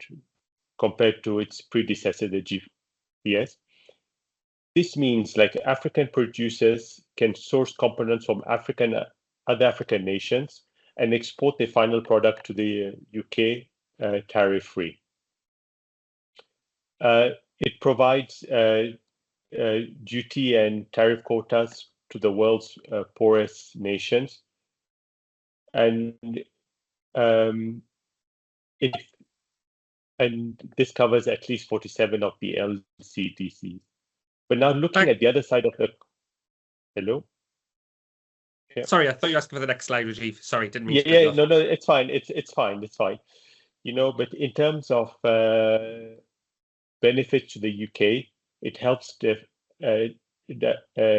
compared to its predecessor, the GPS. This means like African producers can source components from other African nations and export their final product to the UK tariff-free. It provides duty and tariff quotas to the world's poorest nations, and this covers at least 47 of the LCDCs. But now looking at the other side of the hello. Yeah. Sorry, I thought you were asking for the next slide, Rajiv. Sorry, didn't mean to. Yeah, no, it's fine. It's fine. But in terms of benefits to the UK, it helps to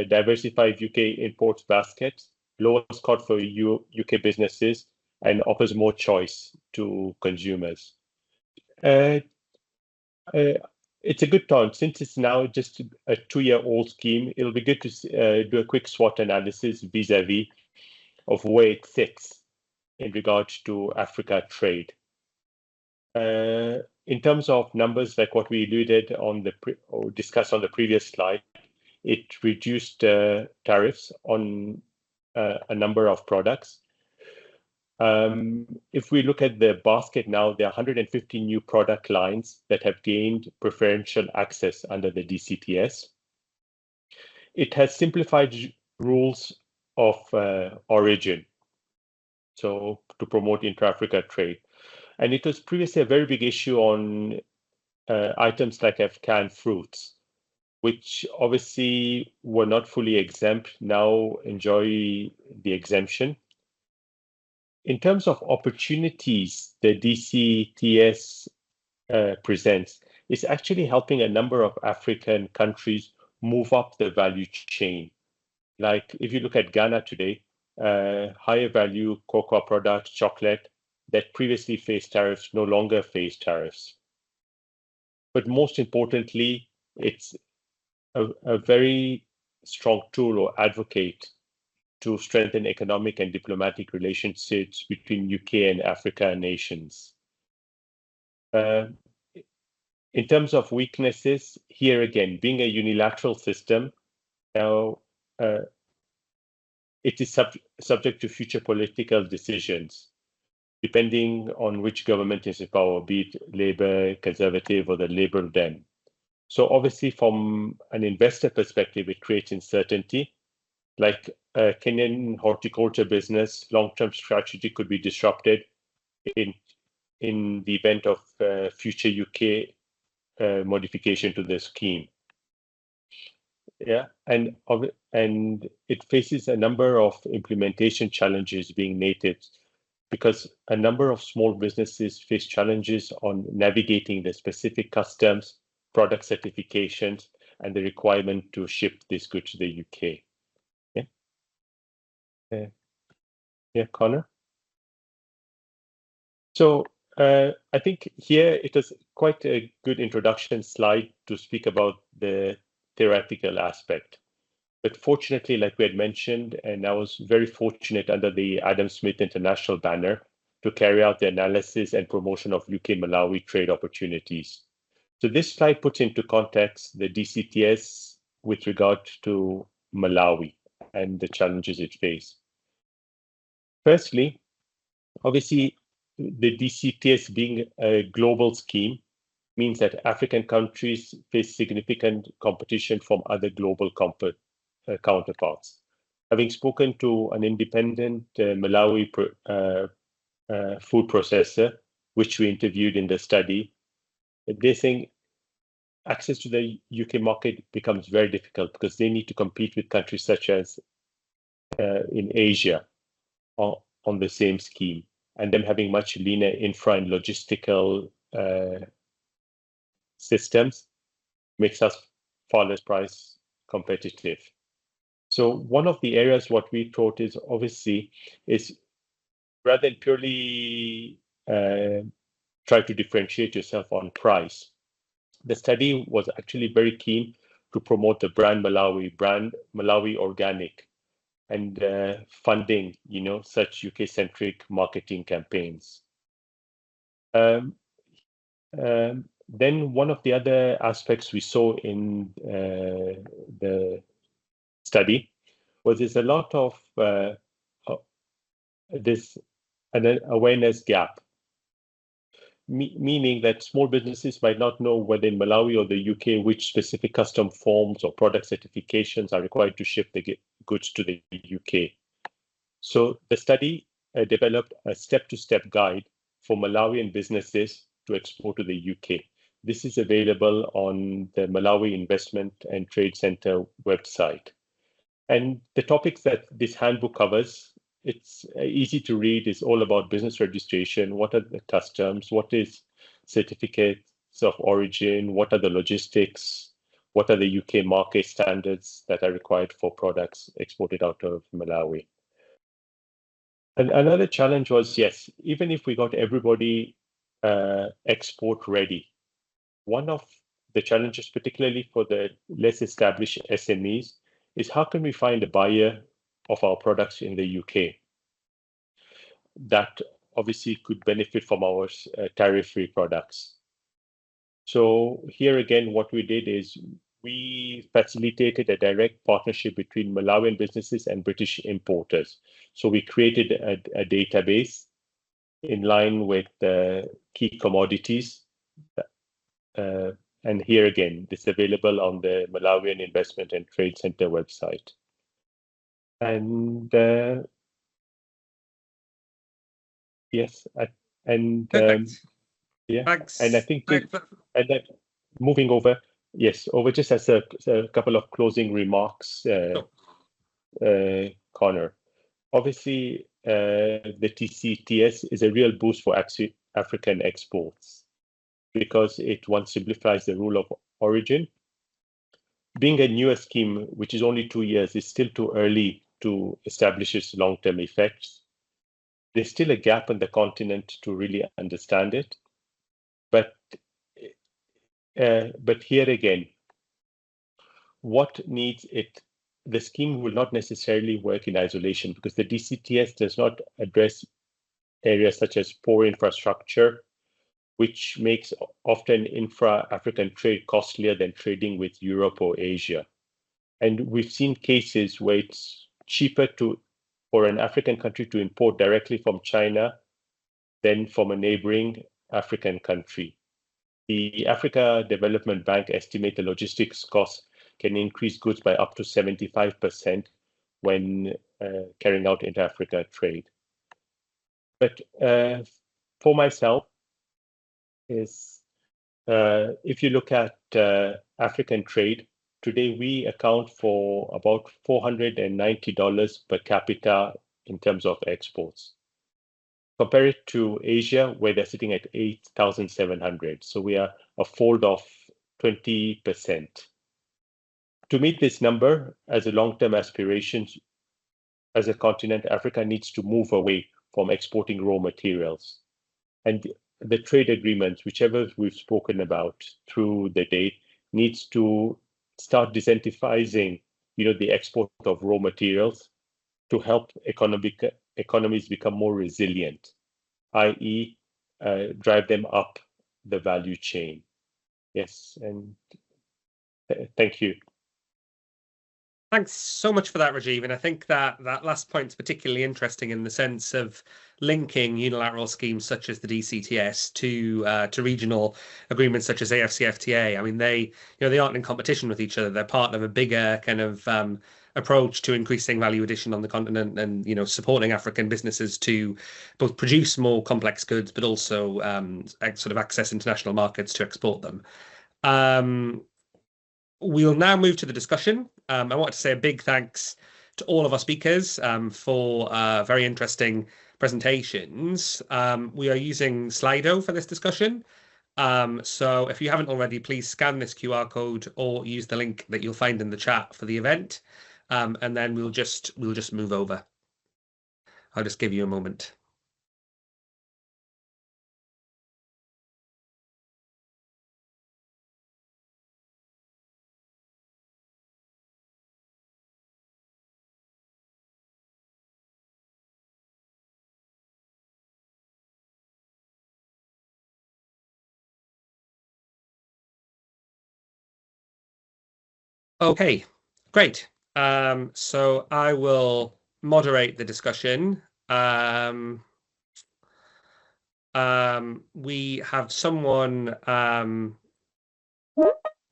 diversify UK imports baskets, lowers cost for UK businesses, and offers more choice to consumers. it's a good time. Since it's now just a 2-year-old scheme, it'll be good to do a quick SWOT analysis vis-a-vis of where it sits in regards to Africa trade. In terms of numbers, like what we alluded on or discussed on the previous slide, it reduced tariffs on a number of products. If we look at the basket now, there are 150 new product lines that have gained preferential access under the DCTS. It has simplified rules of origin, so to promote intra-Africa trade. And it was previously a very big issue on items like canned fruits, which obviously were not fully exempt, now enjoy the exemption. In terms of opportunities the DCTS presents, it's actually helping a number of African countries move up the value chain. Like if you look at Ghana today, higher value cocoa products, chocolate, that previously faced tariffs no longer face tariffs. But most importantly, it's a very strong tool or advocate to strengthen economic and diplomatic relationships between UK and Africa nations. In terms of weaknesses, here again, being a unilateral system, now it is subject to future political decisions, depending on which government is in power, be it Labour, Conservative, or the Labour Dem. So obviously, from an investor perspective, it creates uncertainty. Like a Kenyan horticulture business, long-term strategy could be disrupted in the event of future UK modification to the scheme. Yeah, and it faces a number of implementation challenges being native, because a number of small businesses face challenges on navigating the specific customs, product certifications, and the requirement to ship this good to the UK. Yeah, Connor. So I think here it is quite a good introduction slide to speak about the theoretical aspect. But fortunately, like we had mentioned, and I was very fortunate under the Adam Smith International banner to carry out the analysis and promotion of UK-Malawi trade opportunities. So this slide puts into context the DCTS with regard to Malawi and the challenges it faces. Firstly, obviously, the DCTS being a global scheme means that African countries face significant competition from other global counterparts. Having spoken to an independent Malawi food processor, which we interviewed in the study, they think access to the UK market becomes very difficult because they need to compete with countries such as in Asia on the same scheme, and them having much leaner infra and logistical systems makes us far less price competitive. So one of the areas what we thought is obviously is rather than purely try to differentiate yourself on price, the study was actually very keen to promote the brand Malawi Organic, and funding, such UK-centric marketing campaigns. Then one of the other aspects we saw in the study was there's a lot of this an awareness gap, meaning that small businesses might not know whether in Malawi or the UK which specific custom forms or product certifications are required to ship the goods to the UK. So the study developed a step-to-step guide for Malawian businesses to export to the UK. This is available on the Malawi Investment and Trade Center website. And the topics that this handbook covers, it's easy to read, is all about business registration, what are the customs, what is certificates of origin, what are the logistics, what are the UK market standards that are required for products exported out of Malawi. And another challenge was, yes, even if we got everybody export ready, one of the challenges, particularly for the less established SMEs, is how can we find a buyer of our products in the UK that obviously could benefit from our tariff-free products. So here again, what we did is we facilitated a direct partnership between Malawian businesses and British importers. So we created a database in line with the key commodities. And here again, this is available on the Malawian Investment and Trade Center website. And yes, and yeah, Thanks. and I think and then moving over, yes, over just as a couple of closing remarks, Connor. Obviously, the DCTS is a real boost for African exports because it simplifies the rule of origin. Being a newer scheme, which is only 2 years, is still too early to establish its long-term effects. There's still a gap on the continent to really understand it. But here again, what needs it? The scheme will not necessarily work in isolation because the DCTS does not address areas such as poor infrastructure, which makes often intra-African trade costlier than trading with Europe or Asia. And we've seen cases where it's cheaper for an African country to import directly from China than from a neighboring African country. The Africa Development Bank estimates the logistics costs can increase goods by up to 75% when carrying out inter-Africa trade. But for myself, if you look at African trade, today we account for about $490 per capita in terms of exports. Compare it to Asia, where they're sitting at 8,700. So we are a fold of 20%. To meet this number as a long-term aspiration, as a continent, Africa needs to move away from exporting raw materials. And the trade agreements, whichever we've spoken about through the day, needs to start disincentivizing, the export of raw materials to help economies become more resilient, i.e., drive them up the value chain. Yes, and thank you. Thanks so much for that, Rajiv. And I think that last point is particularly interesting in the sense of linking unilateral schemes such as the DCTS to regional agreements such as AfCFTA. I mean, they aren't in competition with each other. They're part of a bigger kind of approach to increasing value addition on the continent and supporting African businesses to both produce more complex goods, but also sort of access international markets to export them. We'll now move to the discussion. I want to say a big thanks to all of our speakers for very interesting presentations. We are using Slido for this discussion. So if you haven't already, please scan this QR code or use the link that you'll find in the chat for the event. And then we'll just move over. I'll just give you a moment. Okay, great. So I will moderate the discussion. We have someone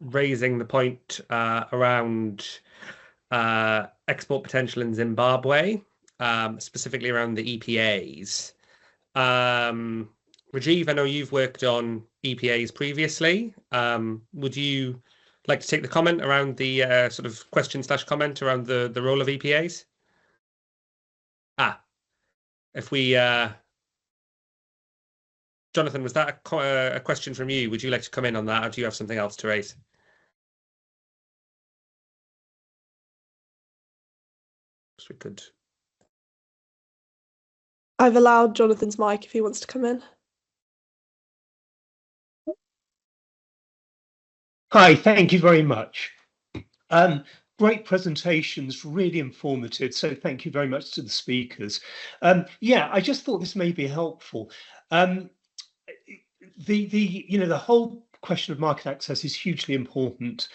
raising the point around export potential in Zimbabwe, specifically around the EPAs. Rajiv, I know you've worked on EPAs previously. Would you like to take the comment around the sort of question/comment around the role of EPAs? If we Jonathan, was that a question from you? Would you like to come in on that, or do you have something else to raise? So we could. I've allowed Jonathan's mic if he wants to come in. Hi, thank you very much. Great presentations, really informative. So thank you very much to the speakers. Yeah, I just thought this may be helpful. The whole question of market access is hugely important.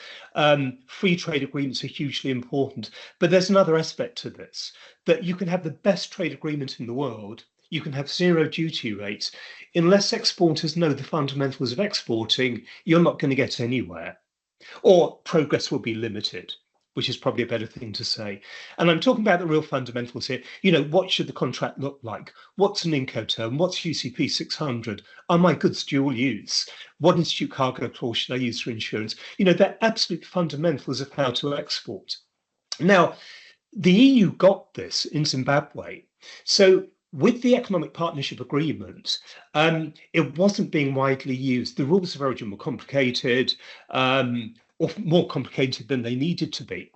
Free trade agreements are hugely important, but there's another aspect to this, that you can have the best trade agreement in the world. You can have zero duty rates. Unless exporters know the fundamentals of exporting, you're not going to get anywhere, or progress will be limited, which is probably a better thing to say. And I'm talking about the real fundamentals here. What should the contract look like? What's an Incoterm? What's UCP 600? Are my goods dual use? What institute cargo clause should I use for insurance? They're absolute fundamentals of how to export. Now, the EU got this in Zimbabwe. So with the economic partnership agreement, it wasn't being widely used. The rules of origin were complicated, or more complicated than they needed to be.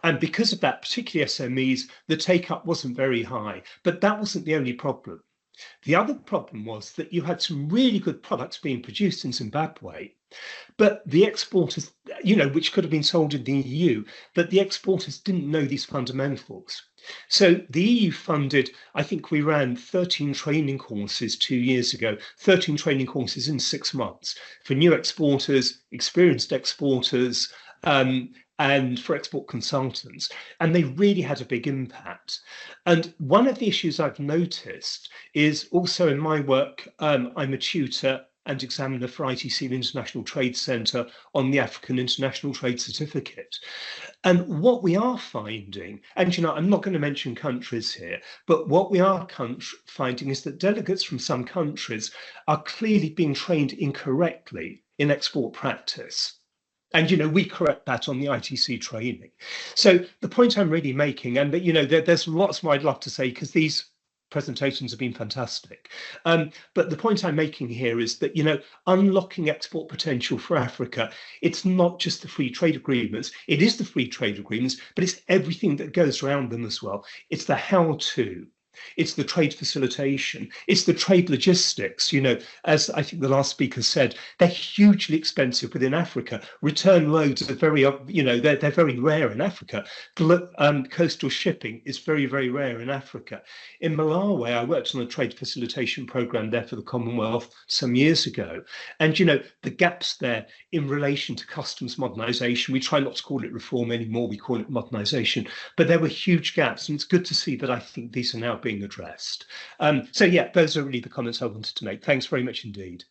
And because of that, particularly SMEs, the take-up wasn't very high. But that wasn't the only problem. The other problem was that you had some really good products being produced in Zimbabwe, but the exporters, which could have been sold in the EU, but the exporters didn't know these fundamentals. So the EU funded, I think we ran 13 training courses 2 years ago, 13 training courses in 6 months for new exporters, experienced exporters, and for export consultants. And they really had a big impact. And one of the issues I've noticed is also in my work, I'm a tutor and examiner for ITC, the International Trade Centre, on the African International Trade Certificate. And what we are finding, and I'm not going to mention countries here, but what we are finding is that delegates from some countries are clearly being trained incorrectly in export practice. And, we correct that on the ITC training. So the point I'm really making, and there's lots more I'd love to say because these presentations have been fantastic. But the point I'm making here is that, unlocking export potential for Africa, it's not just the free trade agreements. It is the free trade agreements, but it's everything that goes around them as well. It's the how-to. It's the trade facilitation. It's the trade logistics. As I think the last speaker said, they're hugely expensive within Africa. Return loads are very, they're very rare in Africa. Coastal shipping is very, very rare in Africa. In Malawi, I worked on a trade facilitation program there for the Commonwealth some years ago. And, the gaps there in relation to customs modernization, we try not to call it reform anymore, we call it modernization. But there were huge gaps. And it's good to see that I think these are now being addressed. So yeah, those are really the comments I wanted to make. Thanks very much indeed.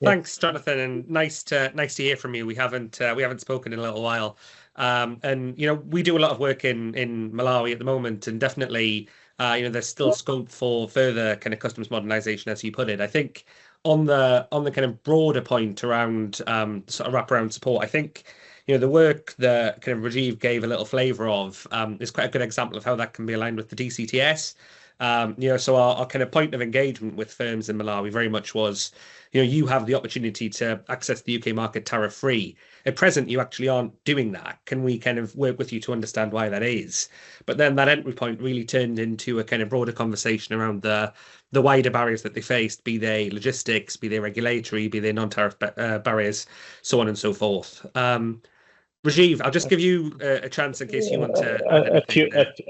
Thanks, Jonathan, and nice to hear from you. We haven't spoken in a little while, and we do a lot of work in Malawi at the moment, and definitely there's still scope for further kind of customs modernization, as you put it. I think on the kind of broader point around sort of wraparound support, I think the work that kind of Rajiv gave a little flavour of is quite a good example of how that can be aligned with the DCTS. So our kind of point of engagement with firms in Malawi very much was, you have the opportunity to access the UK market tariff-free. At present, you actually aren't doing that. Can we kind of work with you to understand why that is? But then that entry point really turned into a kind of broader conversation around the wider barriers that they faced, be they logistics, be they regulatory, be they non-tariff barriers, so on and so forth. Rajiv, I'll just give you a chance in case you want to.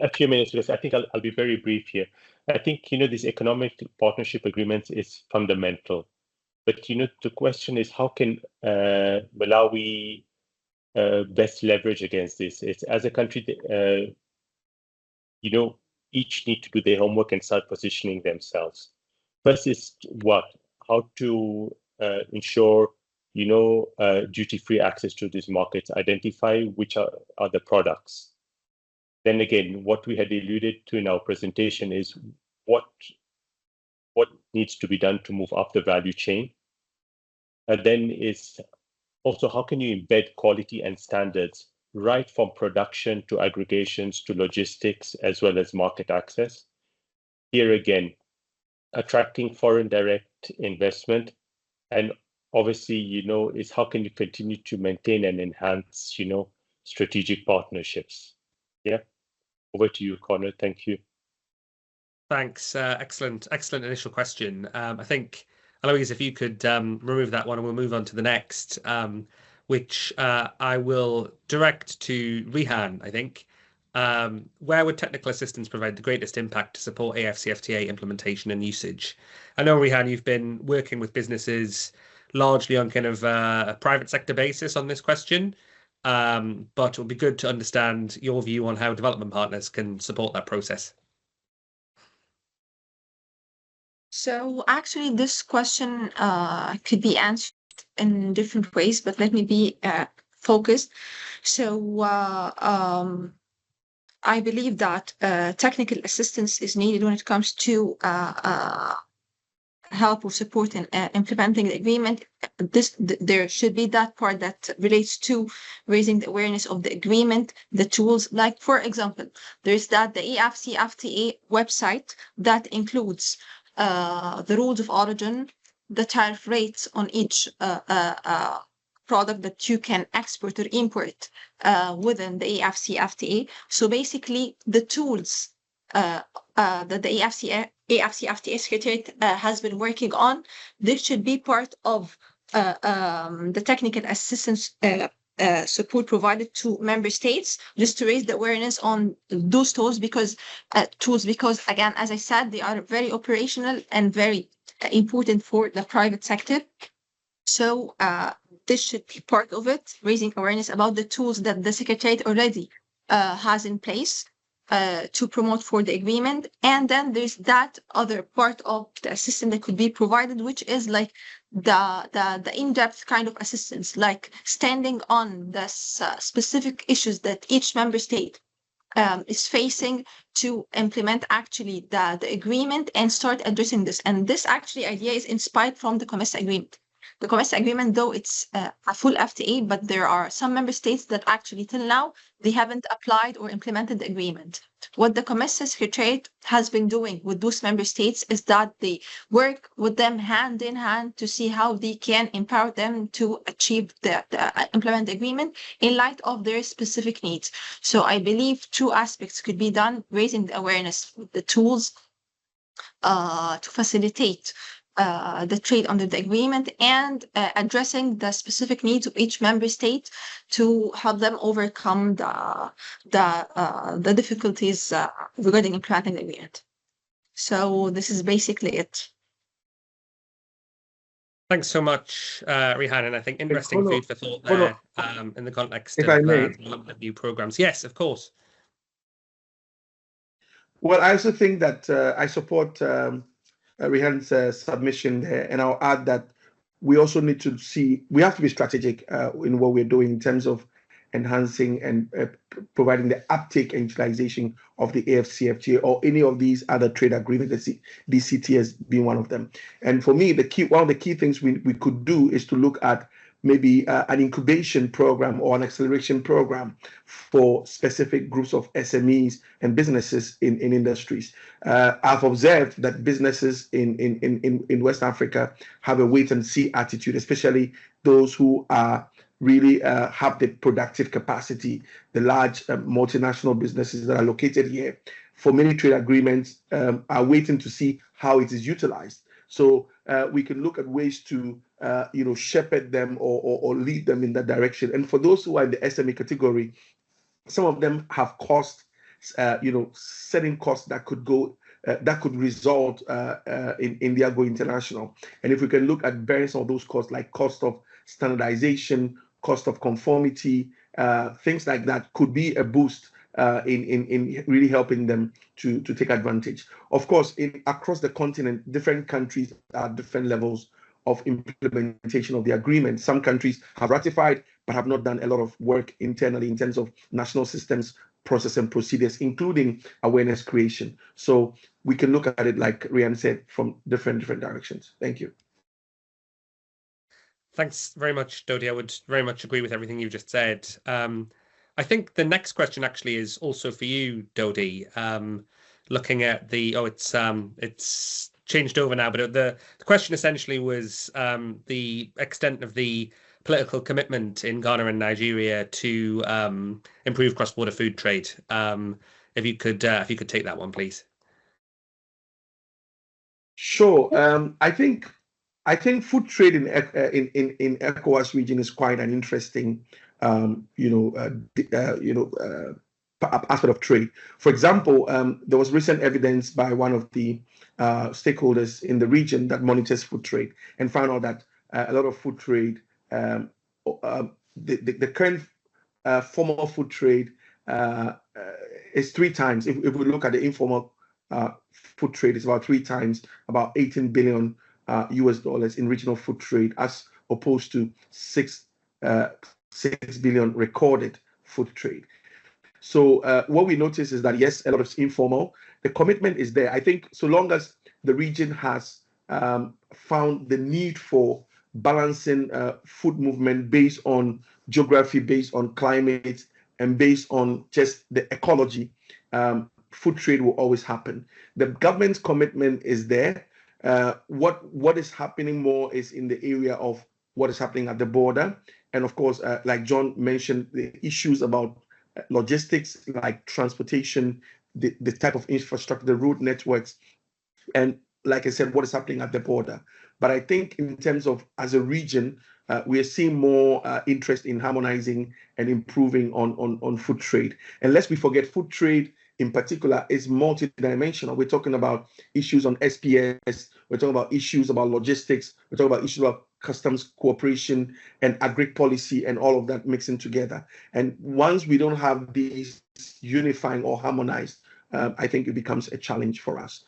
A few minutes, because I think I'll be very brief here. I think, this economic partnership agreements is fundamental. But, the question is, how can Malawi best leverage against this? It's, as a country, each need to do their homework and start positioning themselves. First is how to ensure duty-free access to these markets, identify which are the products. Then again, what we had alluded to in our presentation is what needs to be done to move up the value chain. And then is also, how can you embed quality and standards right from production to aggregations to logistics as well as market access? Here again, attracting foreign direct investment, and obviously, is how can you continue to maintain and enhance, strategic partnerships? Yeah. Over to you, Connor. Thank you. Thanks. Excellent initial question. I think, Eloise, if you could remove that one and we'll move on to the next, which I will direct to Rihan, I think. Where would technical assistance provide the greatest impact to support AfCFTA implementation and usage? I know, Rihan, you've been working with businesses largely on kind of a private sector basis on this question, but it would be good to understand your view on how development partners can support that process. So actually, this question could be answered in different ways, but let me be focused. So I believe that technical assistance is needed when it comes to help or support in implementing the agreement. There should be that part that relates to raising the awareness of the agreement, the tools. Like, for example, there's the AfCFTA website that includes the rules of origin, the tariff rates on each product that you can export or import within the AfCFTA. So basically, the tools that the AfCFTA Secretariat has been working on, this should be part of the technical assistance support provided to member states, just to raise the awareness on those tools, because again, as I said, they are very operational and very important for the private sector. So this should be part of it, raising awareness about the tools that the Secretariat already has in place to promote for the agreement. And then there's that other part of the assistance that could be provided, which is like the in-depth kind of assistance, like standing on the specific issues that each member state is facing to implement actually the agreement and start addressing this. And this actually idea is inspired from the COMESA agreement. The COMESA agreement, though it's a full FTA, but there are some member states that actually till now, they haven't applied or implemented the agreement. What the COMESA Secretariat has been doing with those member states is that they work with them hand in hand to see how they can empower them to achieve the implement the agreement in light of their specific needs. So I believe two aspects could be done: raising the awareness with the tools to facilitate the trade under the agreement, and addressing the specific needs of each member state to help them overcome the difficulties regarding implementing the agreement. So this is basically it. Thanks so much, Rihan, and I think interesting food for thought there in the context of new programs. Yes, of course. Well, I also think that I support Rihan's submission there, and I'll add that we also need to we have to be strategic in what we're doing in terms of enhancing and providing the uptake and utilization of the AfCFTA or any of these other trade agreements, DCTS being one of them. And for me, one of the key things we could do is to look at maybe an incubation program or an acceleration program for specific groups of SMEs and businesses in industries. I've observed that businesses in West Africa have a wait and see attitude, especially those who are really have the productive capacity, the large multinational businesses that are located here. For many trade agreements are waiting to see how it is utilized. So we can look at ways to shepherd them or lead them in that direction. And for those who are in the SME category, some of them have costs, setting costs that could go that could result in their going international. And if we can look at various of those costs, like cost of standardization, cost of conformity, things like that, could be a boost in really helping them to take advantage. Of course, across the continent, different countries are at different levels of implementation of the agreement. Some countries have ratified, but have not done a lot of work internally in terms of national systems, process and procedures, including awareness creation. So we can look at it, like Rihan said, from different directions. Thank you. Thanks very much, Dodi. I would very much agree with everything you just said. I think the next question actually is also for you, Dodi. Looking at it's changed over now, but the question essentially was the extent of the political commitment in Ghana and Nigeria to improve cross-border food trade. If you could take that one, please. Sure. I think I think food trade in ECOWAS region is quite an interesting, aspect of trade. For example, there was recent evidence by one of the stakeholders in the region that monitors food trade and found out that a lot of food trade, the current formal food trade is 3 times. If we look at the informal food trade, it's about 3 times, about 18 billion US dollars in regional food trade, as opposed to 6 billion recorded food trade. So what we notice is that, yes, a lot of informal. The commitment is there. I think so long as the region has found the need for balancing food movement based on geography, based on climate, and based on just the ecology, food trade will always happen. The government's commitment is there. What is happening more is in the area of what is happening at the border. And of course, like John mentioned, the issues about logistics, like transportation, the type of infrastructure, the road networks, and like I said, what is happening at the border. But I think in terms of as a region, we are seeing more interest in harmonizing and improving on food trade. And lest we forget, food trade in particular is multidimensional. We're talking about issues on SPS, we're talking about issues about logistics, we're talking about issues about customs cooperation and agri policy and all of that mixing together. And once we don't have these unifying or harmonized, I think it becomes a challenge for us.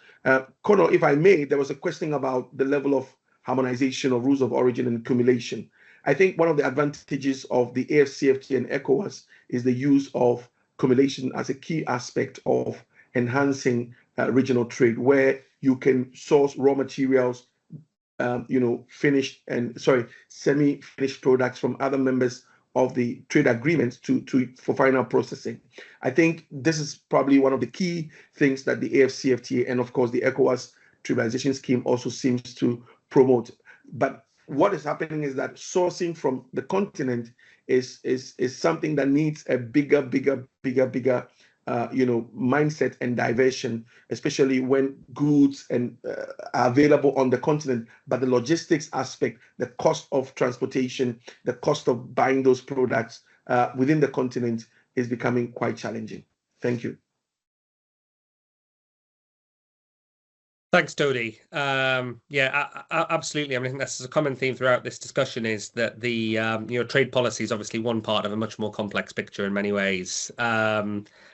Kono, if I may, there was a question about the level of harmonization of rules of origin and accumulation. I think one of the advantages of the AfCFTA and ECOWAS is the use of accumulation as a key aspect of enhancing regional trade, where you can source raw materials, finished and semi-finished products from other members of the trade agreements for final processing. I think this is probably one of the key things that the AfCFTA and of course the ECOWAS tribalization scheme also seems to promote. But what is happening is that sourcing from the continent is something that needs a bigger mindset and diversion, especially when goods are available on the continent, but the logistics aspect, the cost of transportation, the cost of buying those products within the continent is becoming quite challenging. Thank you. Thanks, Dodi. Absolutely. I mean, I think that's a common theme throughout this discussion, is that the trade policy is obviously one part of a much more complex picture in many ways. I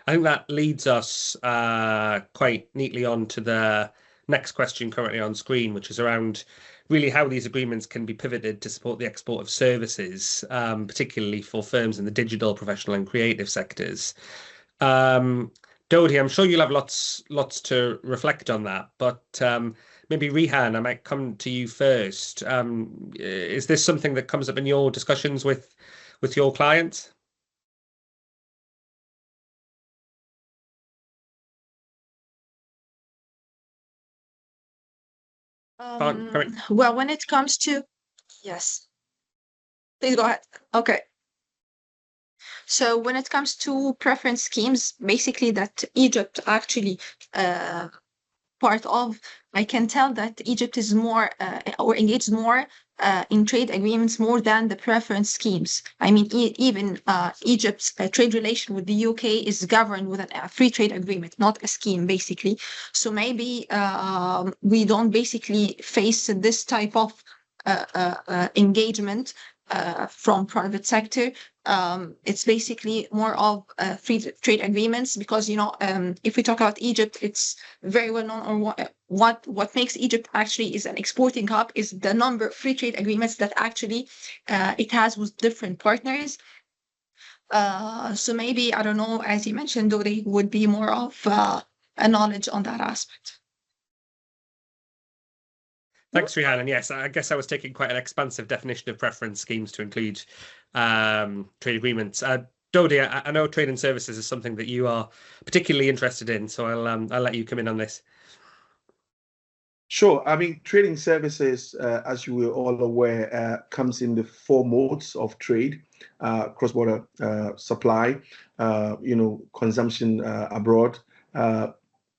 think that leads us quite neatly on to the next question currently on screen, which is around really how these agreements can be pivoted to support the export of services, particularly for firms in the digital, professional and creative sectors. Dodi, I'm sure you'll have lots to reflect on that, but maybe Rehan, I might come to you first. Is this something that comes up in your discussions with your clients? Well, when it comes to, yes, please go ahead. Okay. So when it comes to preference schemes, basically that Egypt actually part of, I can tell that Egypt is more or engaged more in trade agreements more than the preference schemes. I mean, even Egypt's trade relation with the UK is governed with a free trade agreement, not a scheme, basically. So maybe we don't basically face this type of engagement from private sector. It's basically more of free trade agreements, because if we talk about Egypt, it's very well known, or what makes Egypt actually is an exporting hub is the number of free trade agreements that actually it has with different partners. So maybe, I don't know, as you mentioned, Dodi, would be more of a knowledge on that aspect. Thanks, Rehan. And yes, I guess I was taking quite an expansive definition of preference schemes to include trade agreements. Dodi, I know trade and services is something that you are particularly interested in, so I'll let you come in on this. Sure. I mean, trading services, as you were all aware, comes in the 4 modes of trade: cross-border supply, consumption abroad,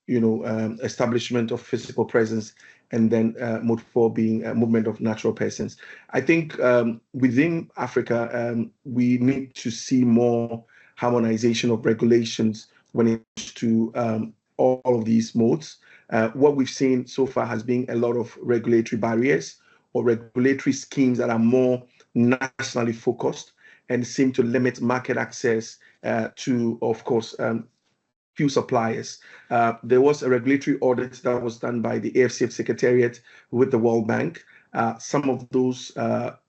establishment of physical presence, and then mode 4 being movement of natural persons. I think within Africa, we need to see more harmonization of regulations when it comes to all of these modes. What we've seen so far has been a lot of regulatory barriers or regulatory schemes that are more nationally focused and seem to limit market access to, of course, few suppliers. There was a regulatory audit that was done by the AfCFTA Secretariat with the World Bank. Some of those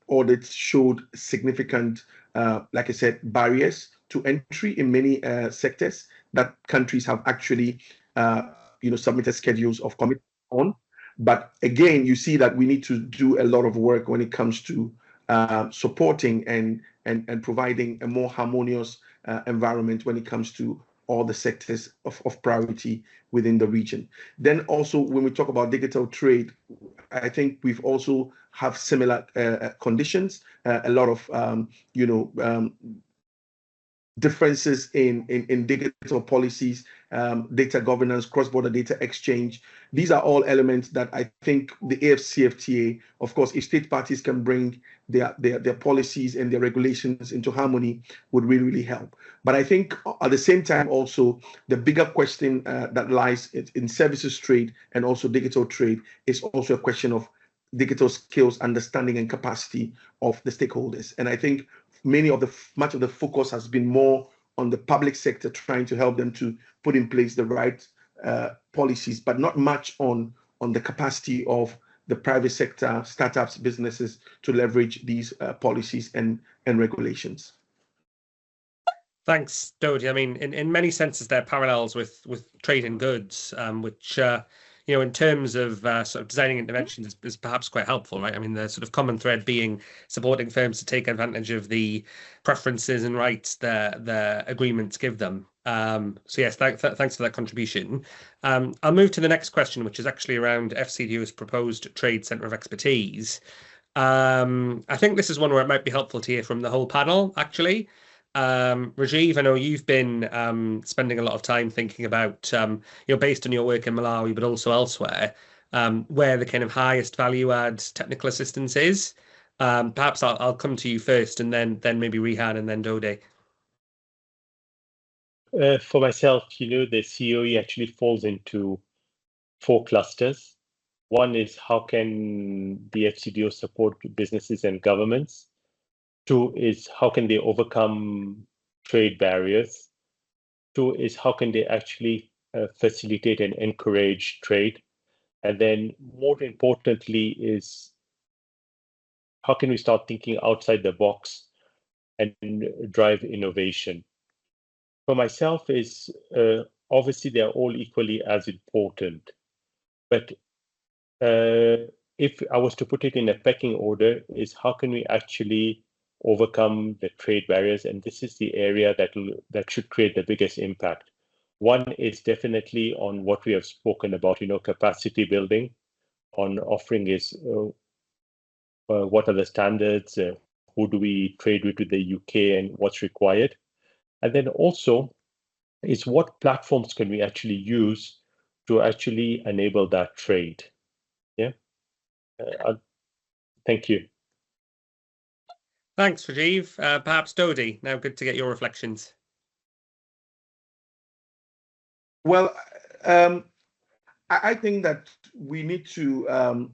audits showed significant, like I said, barriers to entry in many sectors that countries have actually, submitted schedules of commitment on. But again, you see that we need to do a lot of work when it comes to supporting and providing a more harmonious environment when it comes to all the sectors of priority within the region. Then also, when we talk about digital trade, I think we've also have similar conditions, a lot of, differences in digital policies, data governance, cross-border data exchange. These are all elements that I think the AfCFTA, of course, if state parties can bring their policies and their regulations into harmony, would really, really help. But I think at the same time, also, the bigger question that lies in services trade and also digital trade is also a question of digital skills, understanding, and capacity of the stakeholders. And I think much of the focus has been more on the public sector, trying to help them to put in place the right policies, but not much on the capacity of the private sector, startups, businesses to leverage these policies and regulations. Thanks, Dodi. I mean, in many senses, there are parallels with trade in goods, which in terms of sort of designing interventions is perhaps quite helpful, right? I mean, the sort of common thread being supporting firms to take advantage of the preferences and rights the agreements give them. So yes, thanks for that contribution. I'll move to the next question, which is actually around FCDO's proposed Trade Centre of Expertise. I think this is one where it might be helpful to hear from the whole panel, actually. Rajiv, I know you've been spending a lot of time thinking about, based on your work in Malawi, but also elsewhere, where the kind of highest value add technical assistance is. Perhaps I'll come to you first, and then maybe Rehan, and then Dode. For myself, the COE actually falls into 4 clusters. One is how can the FCDO support businesses and governments? 2 is how can they overcome trade barriers? 2 is how can they actually facilitate and encourage trade? And then more importantly is how can we start thinking outside the box and drive innovation? For myself is obviously they're all equally as important, but if I was to put it in a pecking order, is how can we actually overcome the trade barriers? And this is the area that should create the biggest impact. One is definitely on what we have spoken about, capacity building, on offering is what are the standards, who do we trade with the UK, and what's required. And then also is what platforms can we actually use to actually enable that trade? Yeah. Thank you. Thanks, Rajiv. Perhaps Dodi, now good to get your reflections. Well, I think that we need to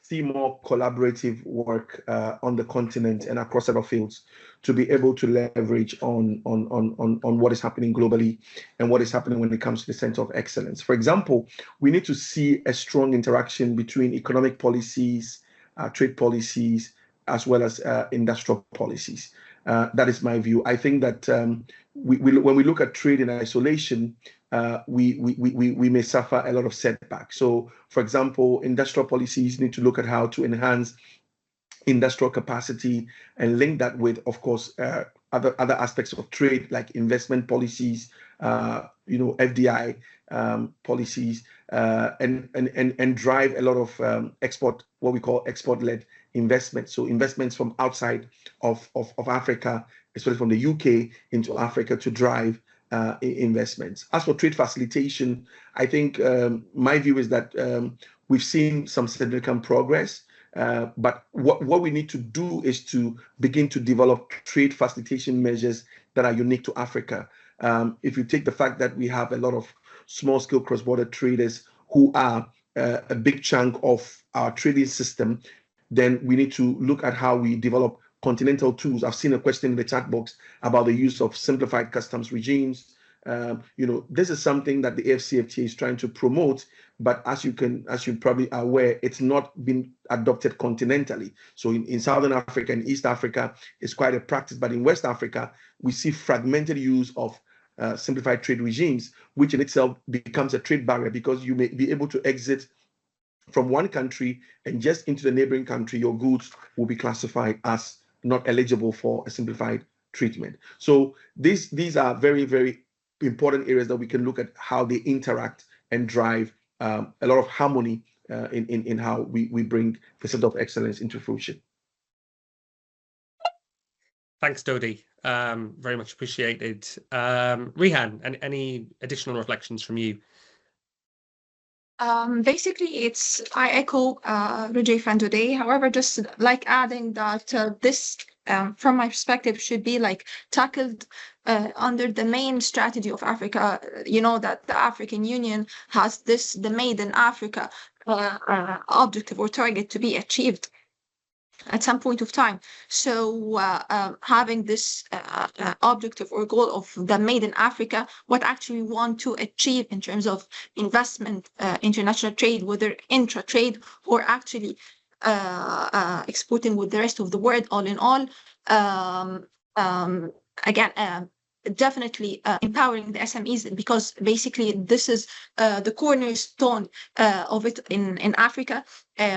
see more collaborative work on the continent and across several fields to be able to leverage on what is happening globally and what is happening when it comes to the Center of Excellence. For example, we need to see a strong interaction between economic policies, trade policies, as well as industrial policies. That is my view. I think that when we look at trade in isolation, we may suffer a lot of setbacks. So, for example, industrial policies need to look at how to enhance industrial capacity and link that with, of course, other aspects of trade like investment policies, FDI policies, and drive a lot of what we call export-led investments. So investments from outside of Africa, especially from the UK into Africa, to drive investments. As for trade facilitation, I think my view is that we've seen some significant progress, but what we need to do is to begin to develop trade facilitation measures that are unique to Africa. If you take the fact that we have a lot of small-scale cross-border traders who are a big chunk of our trading system, then we need to look at how we develop continental tools. I've seen a question in the chat box about the use of simplified customs regimes. This is something that the AfCFTA is trying to promote, but as you probably are aware, it's not been adopted continentally. So in Southern Africa and East Africa, it's quite a practice, but in West Africa, we see fragmented use of simplified trade regimes, which in itself becomes a trade barrier because you may be able to exit from one country and just into the neighboring country, your goods will be classified as not eligible for a simplified treatment. So these are very, very important areas that we can look at how they interact and drive a lot of harmony in how we bring the Center of Excellence into fruition. Thanks, Dodi. Very much appreciated. Rihan, and any additional reflections from you? Basically, I echo Rajiv and Dodi. However, just like adding that this, from my perspective, should be like tackled under the main strategy of Africa. You know that the African Union has the Made in Africa objective or target to be achieved at some point of time. So having this objective or goal of the Made in Africa, what actually we want to achieve in terms of investment, international trade, whether intra-trade or actually exporting with the rest of the world, all in all, again, definitely empowering the SMEs, because basically this is the cornerstone of it in Africa,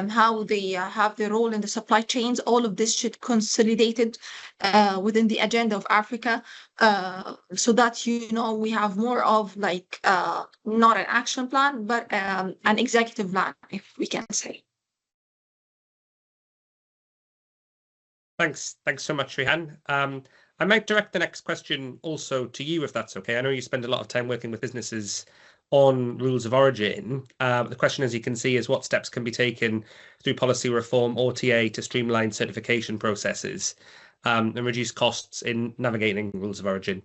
how they have their role in the supply chains. All of this should consolidated within the agenda of Africa, so that we have more of like not an action plan but an executive plan, if we can say. Thanks so much, Rihan. I might direct the next question also to you, if that's okay. I know you spend a lot of time working with businesses on rules of origin. The question, as you can see, is what steps can be taken through policy reform or TA to streamline certification processes and reduce costs in navigating rules of origin?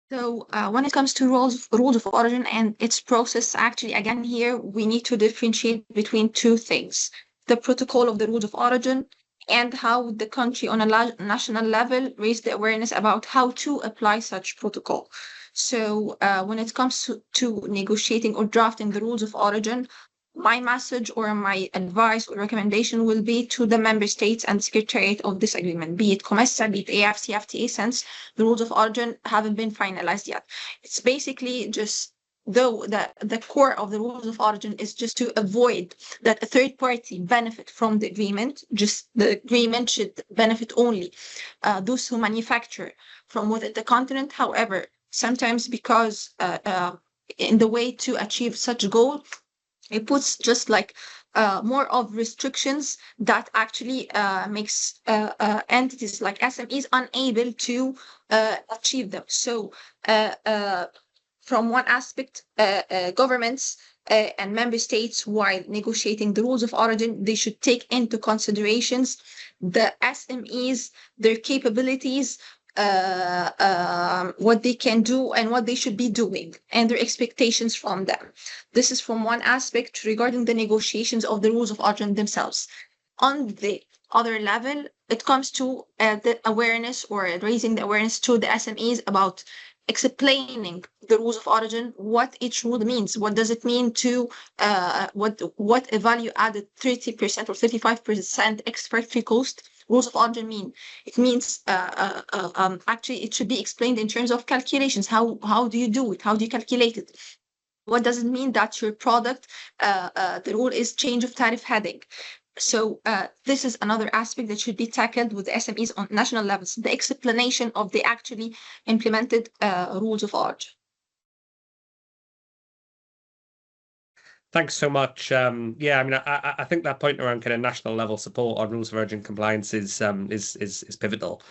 So when it comes to rules of origin and its process, actually, again, here we need to differentiate between two things: the protocol of the rules of origin and how the country on a national level raise the awareness about how to apply such protocol. So when it comes to negotiating or drafting the rules of origin, my message or my advice or recommendation will be to the member states and secretariat of this agreement, be it COMESA, be it AfCFTA, since the rules of origin haven't been finalized yet. It's basically just, though the core of the rules of origin is just to avoid that a third party benefit from the agreement. Just the agreement should benefit only those who manufacture from within the continent. However, sometimes because in the way to achieve such a goal, it puts just like more of restrictions that actually makes entities like SMEs unable to achieve them. So from one aspect, governments and member states, while negotiating the rules of origin, they should take into considerations the SMEs, their capabilities, what they can do and what they should be doing, and their expectations from them. This is from one aspect regarding the negotiations of the rules of origin themselves. On the other level, it comes to the awareness or raising the awareness to the SMEs about explaining the rules of origin, what each rule means. What does it mean to what a value added 30% or 35% export-free cost rules of origin mean? It means actually it should be explained in terms of calculations. How do you do it? How do you calculate it? What does it mean that your product, the rule is change of tariff heading? So this is another aspect that should be tackled with the SMEs on national levels, the explanation of the actually implemented rules of origin. Thanks so much. Yeah, I mean, I think that point around kind of national level support on rules of origin compliance is pivotal.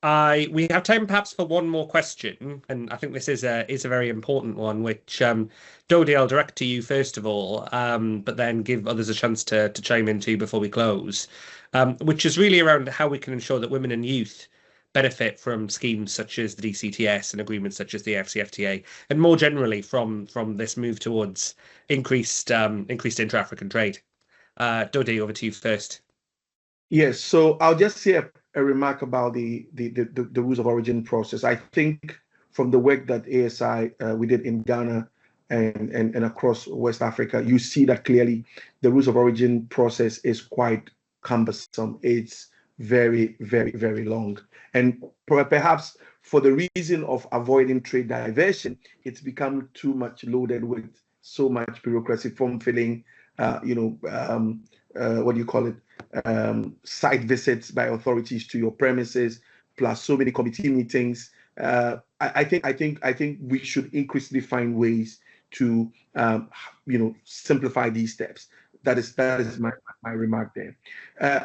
We have time perhaps for one more question, and I think this is a very important one, which Dodi, I'll direct to you first of all, but then give others a chance to chime in too before we close, which is really around how we can ensure that women and youth benefit from schemes such as the DCTS and agreements such as the AfCFTA, and more generally from this move towards increased intra-African trade. Dodi, over to you first. Yes, so I'll just say a remark about the rules of origin process. I think from the work that ASI we did in Ghana and across West Africa, you see that clearly the rules of origin process is quite cumbersome. It's very, very, very long. And perhaps for the reason of avoiding trade diversion, it's become too much loaded with so much bureaucracy, form filling, what do you call it? Site visits by authorities to your premises, plus so many committee meetings. I think we should increasingly find ways to simplify these steps. That is my remark there.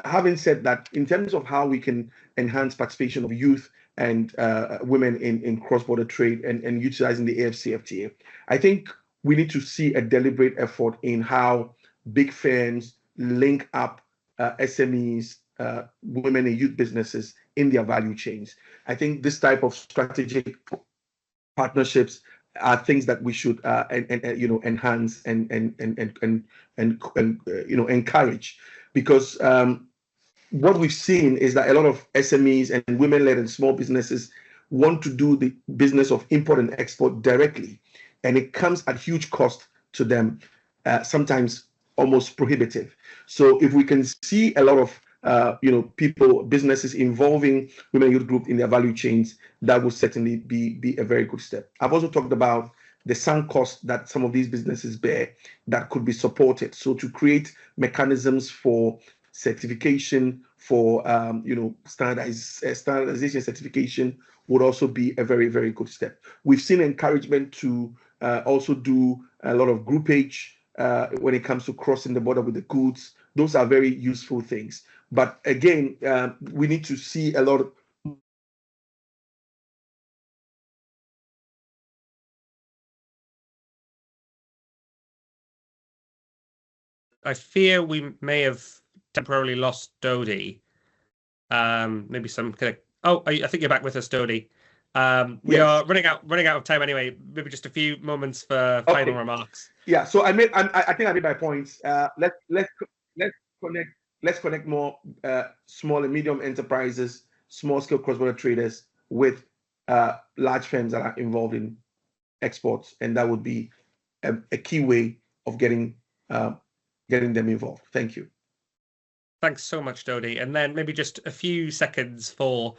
Having said that, in terms of how we can enhance participation of youth and women in cross-border trade and utilizing the AfCFTA, I think we need to see a deliberate effort in how big firms link up SMEs, women and youth businesses in their value chains. I think this type of strategic partnerships are things that we should enhance and encourage, because what we've seen is that a lot of SMEs and women-led and small businesses want to do the business of import and export directly, and it comes at huge cost to them, sometimes almost prohibitive. So if we can see a lot of businesses involving women and youth group in their value chains, that will certainly be a very good step. I've also talked about the sunk cost that some of these businesses bear that could be supported. So to create mechanisms for certification, for standardization certification would also be a very, very good step. We've seen encouragement to also do a lot of groupage when it comes to crossing the border with the goods. Those are very useful things. But again, we need to see a lot of I fear we may have temporarily lost Dodi. Maybe some connect. Oh, I think you're back with us, Dodi. We are running out of time anyway. Maybe just a few moments for final remarks. Yeah. So I think I made my points. Let's connect more small and medium enterprises, small scale cross-border traders with large firms that are involved in exports, and that would be a key way of getting them involved. Thank you. Thanks so much, Dodi. And then maybe just a few seconds for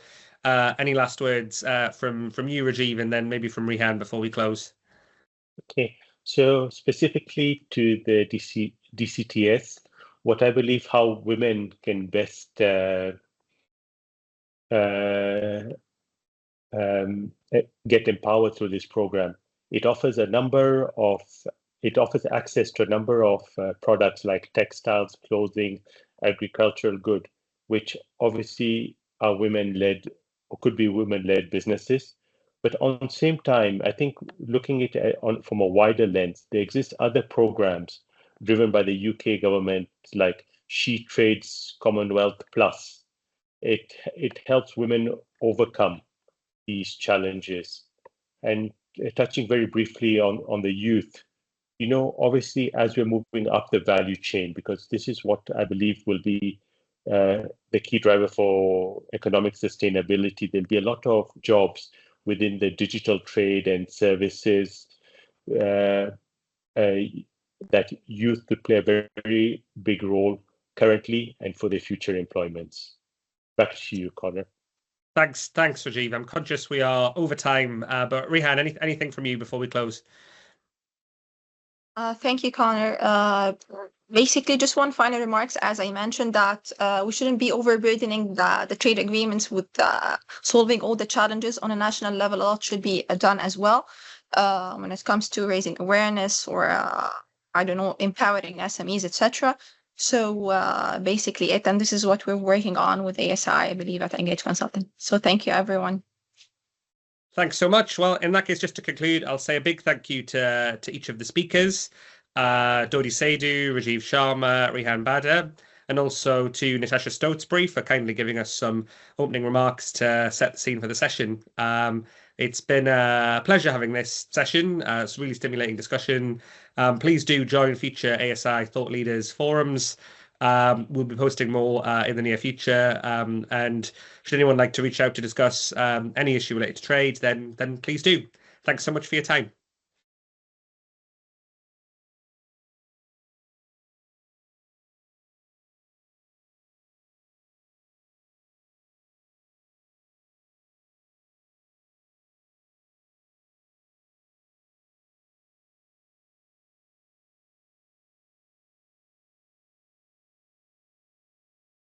any last words from you, Rajiv, and then maybe from Rehan before we close. Okay. So specifically to the DCTS, what I believe how women can best get empowered through this program. It offers access to a number of products like textiles, clothing, agricultural good, which obviously are women-led or could be women-led businesses. But on the same time, I think looking at it from a wider lens, there exist other programs driven by the UK government, like She Trades Commonwealth Plus. It helps women overcome these challenges. And touching very briefly on the youth, obviously as we're moving up the value chain, because this is what I believe will be the key driver for economic sustainability, there'll be a lot of jobs within the digital trade and services that youth could play a very, very big role currently and for their future employments. Back to you, Connor. Thanks, Rajiv. I'm conscious we are over time, but Rehan, anything from you before we close? Thank you, Connor. Basically, just one final remarks. As I mentioned, that we shouldn't be overburdening the trade agreements with solving all the challenges on a national level. A lot should be done as well when it comes to raising awareness or, empowering SMEs, etc. So basically it, and this is what we're working on with ASI, I believe, at Engage Consulting. So thank you, everyone. Thanks so much. Well, in that case, just to conclude, I'll say a big thank you to each of the speakers, Dodi Saidu, Rajiv Sharma, Rihan Badr, and also to Natasha Stotesbury for kindly giving us some opening remarks to set the scene for the session. It's been a pleasure having this session. It's a really stimulating discussion. Please do join future ASI Thought Leaders forums. We'll be posting more in the near future. And should anyone like to reach out to discuss any issue related to trade, then please do. Thanks so much for your time.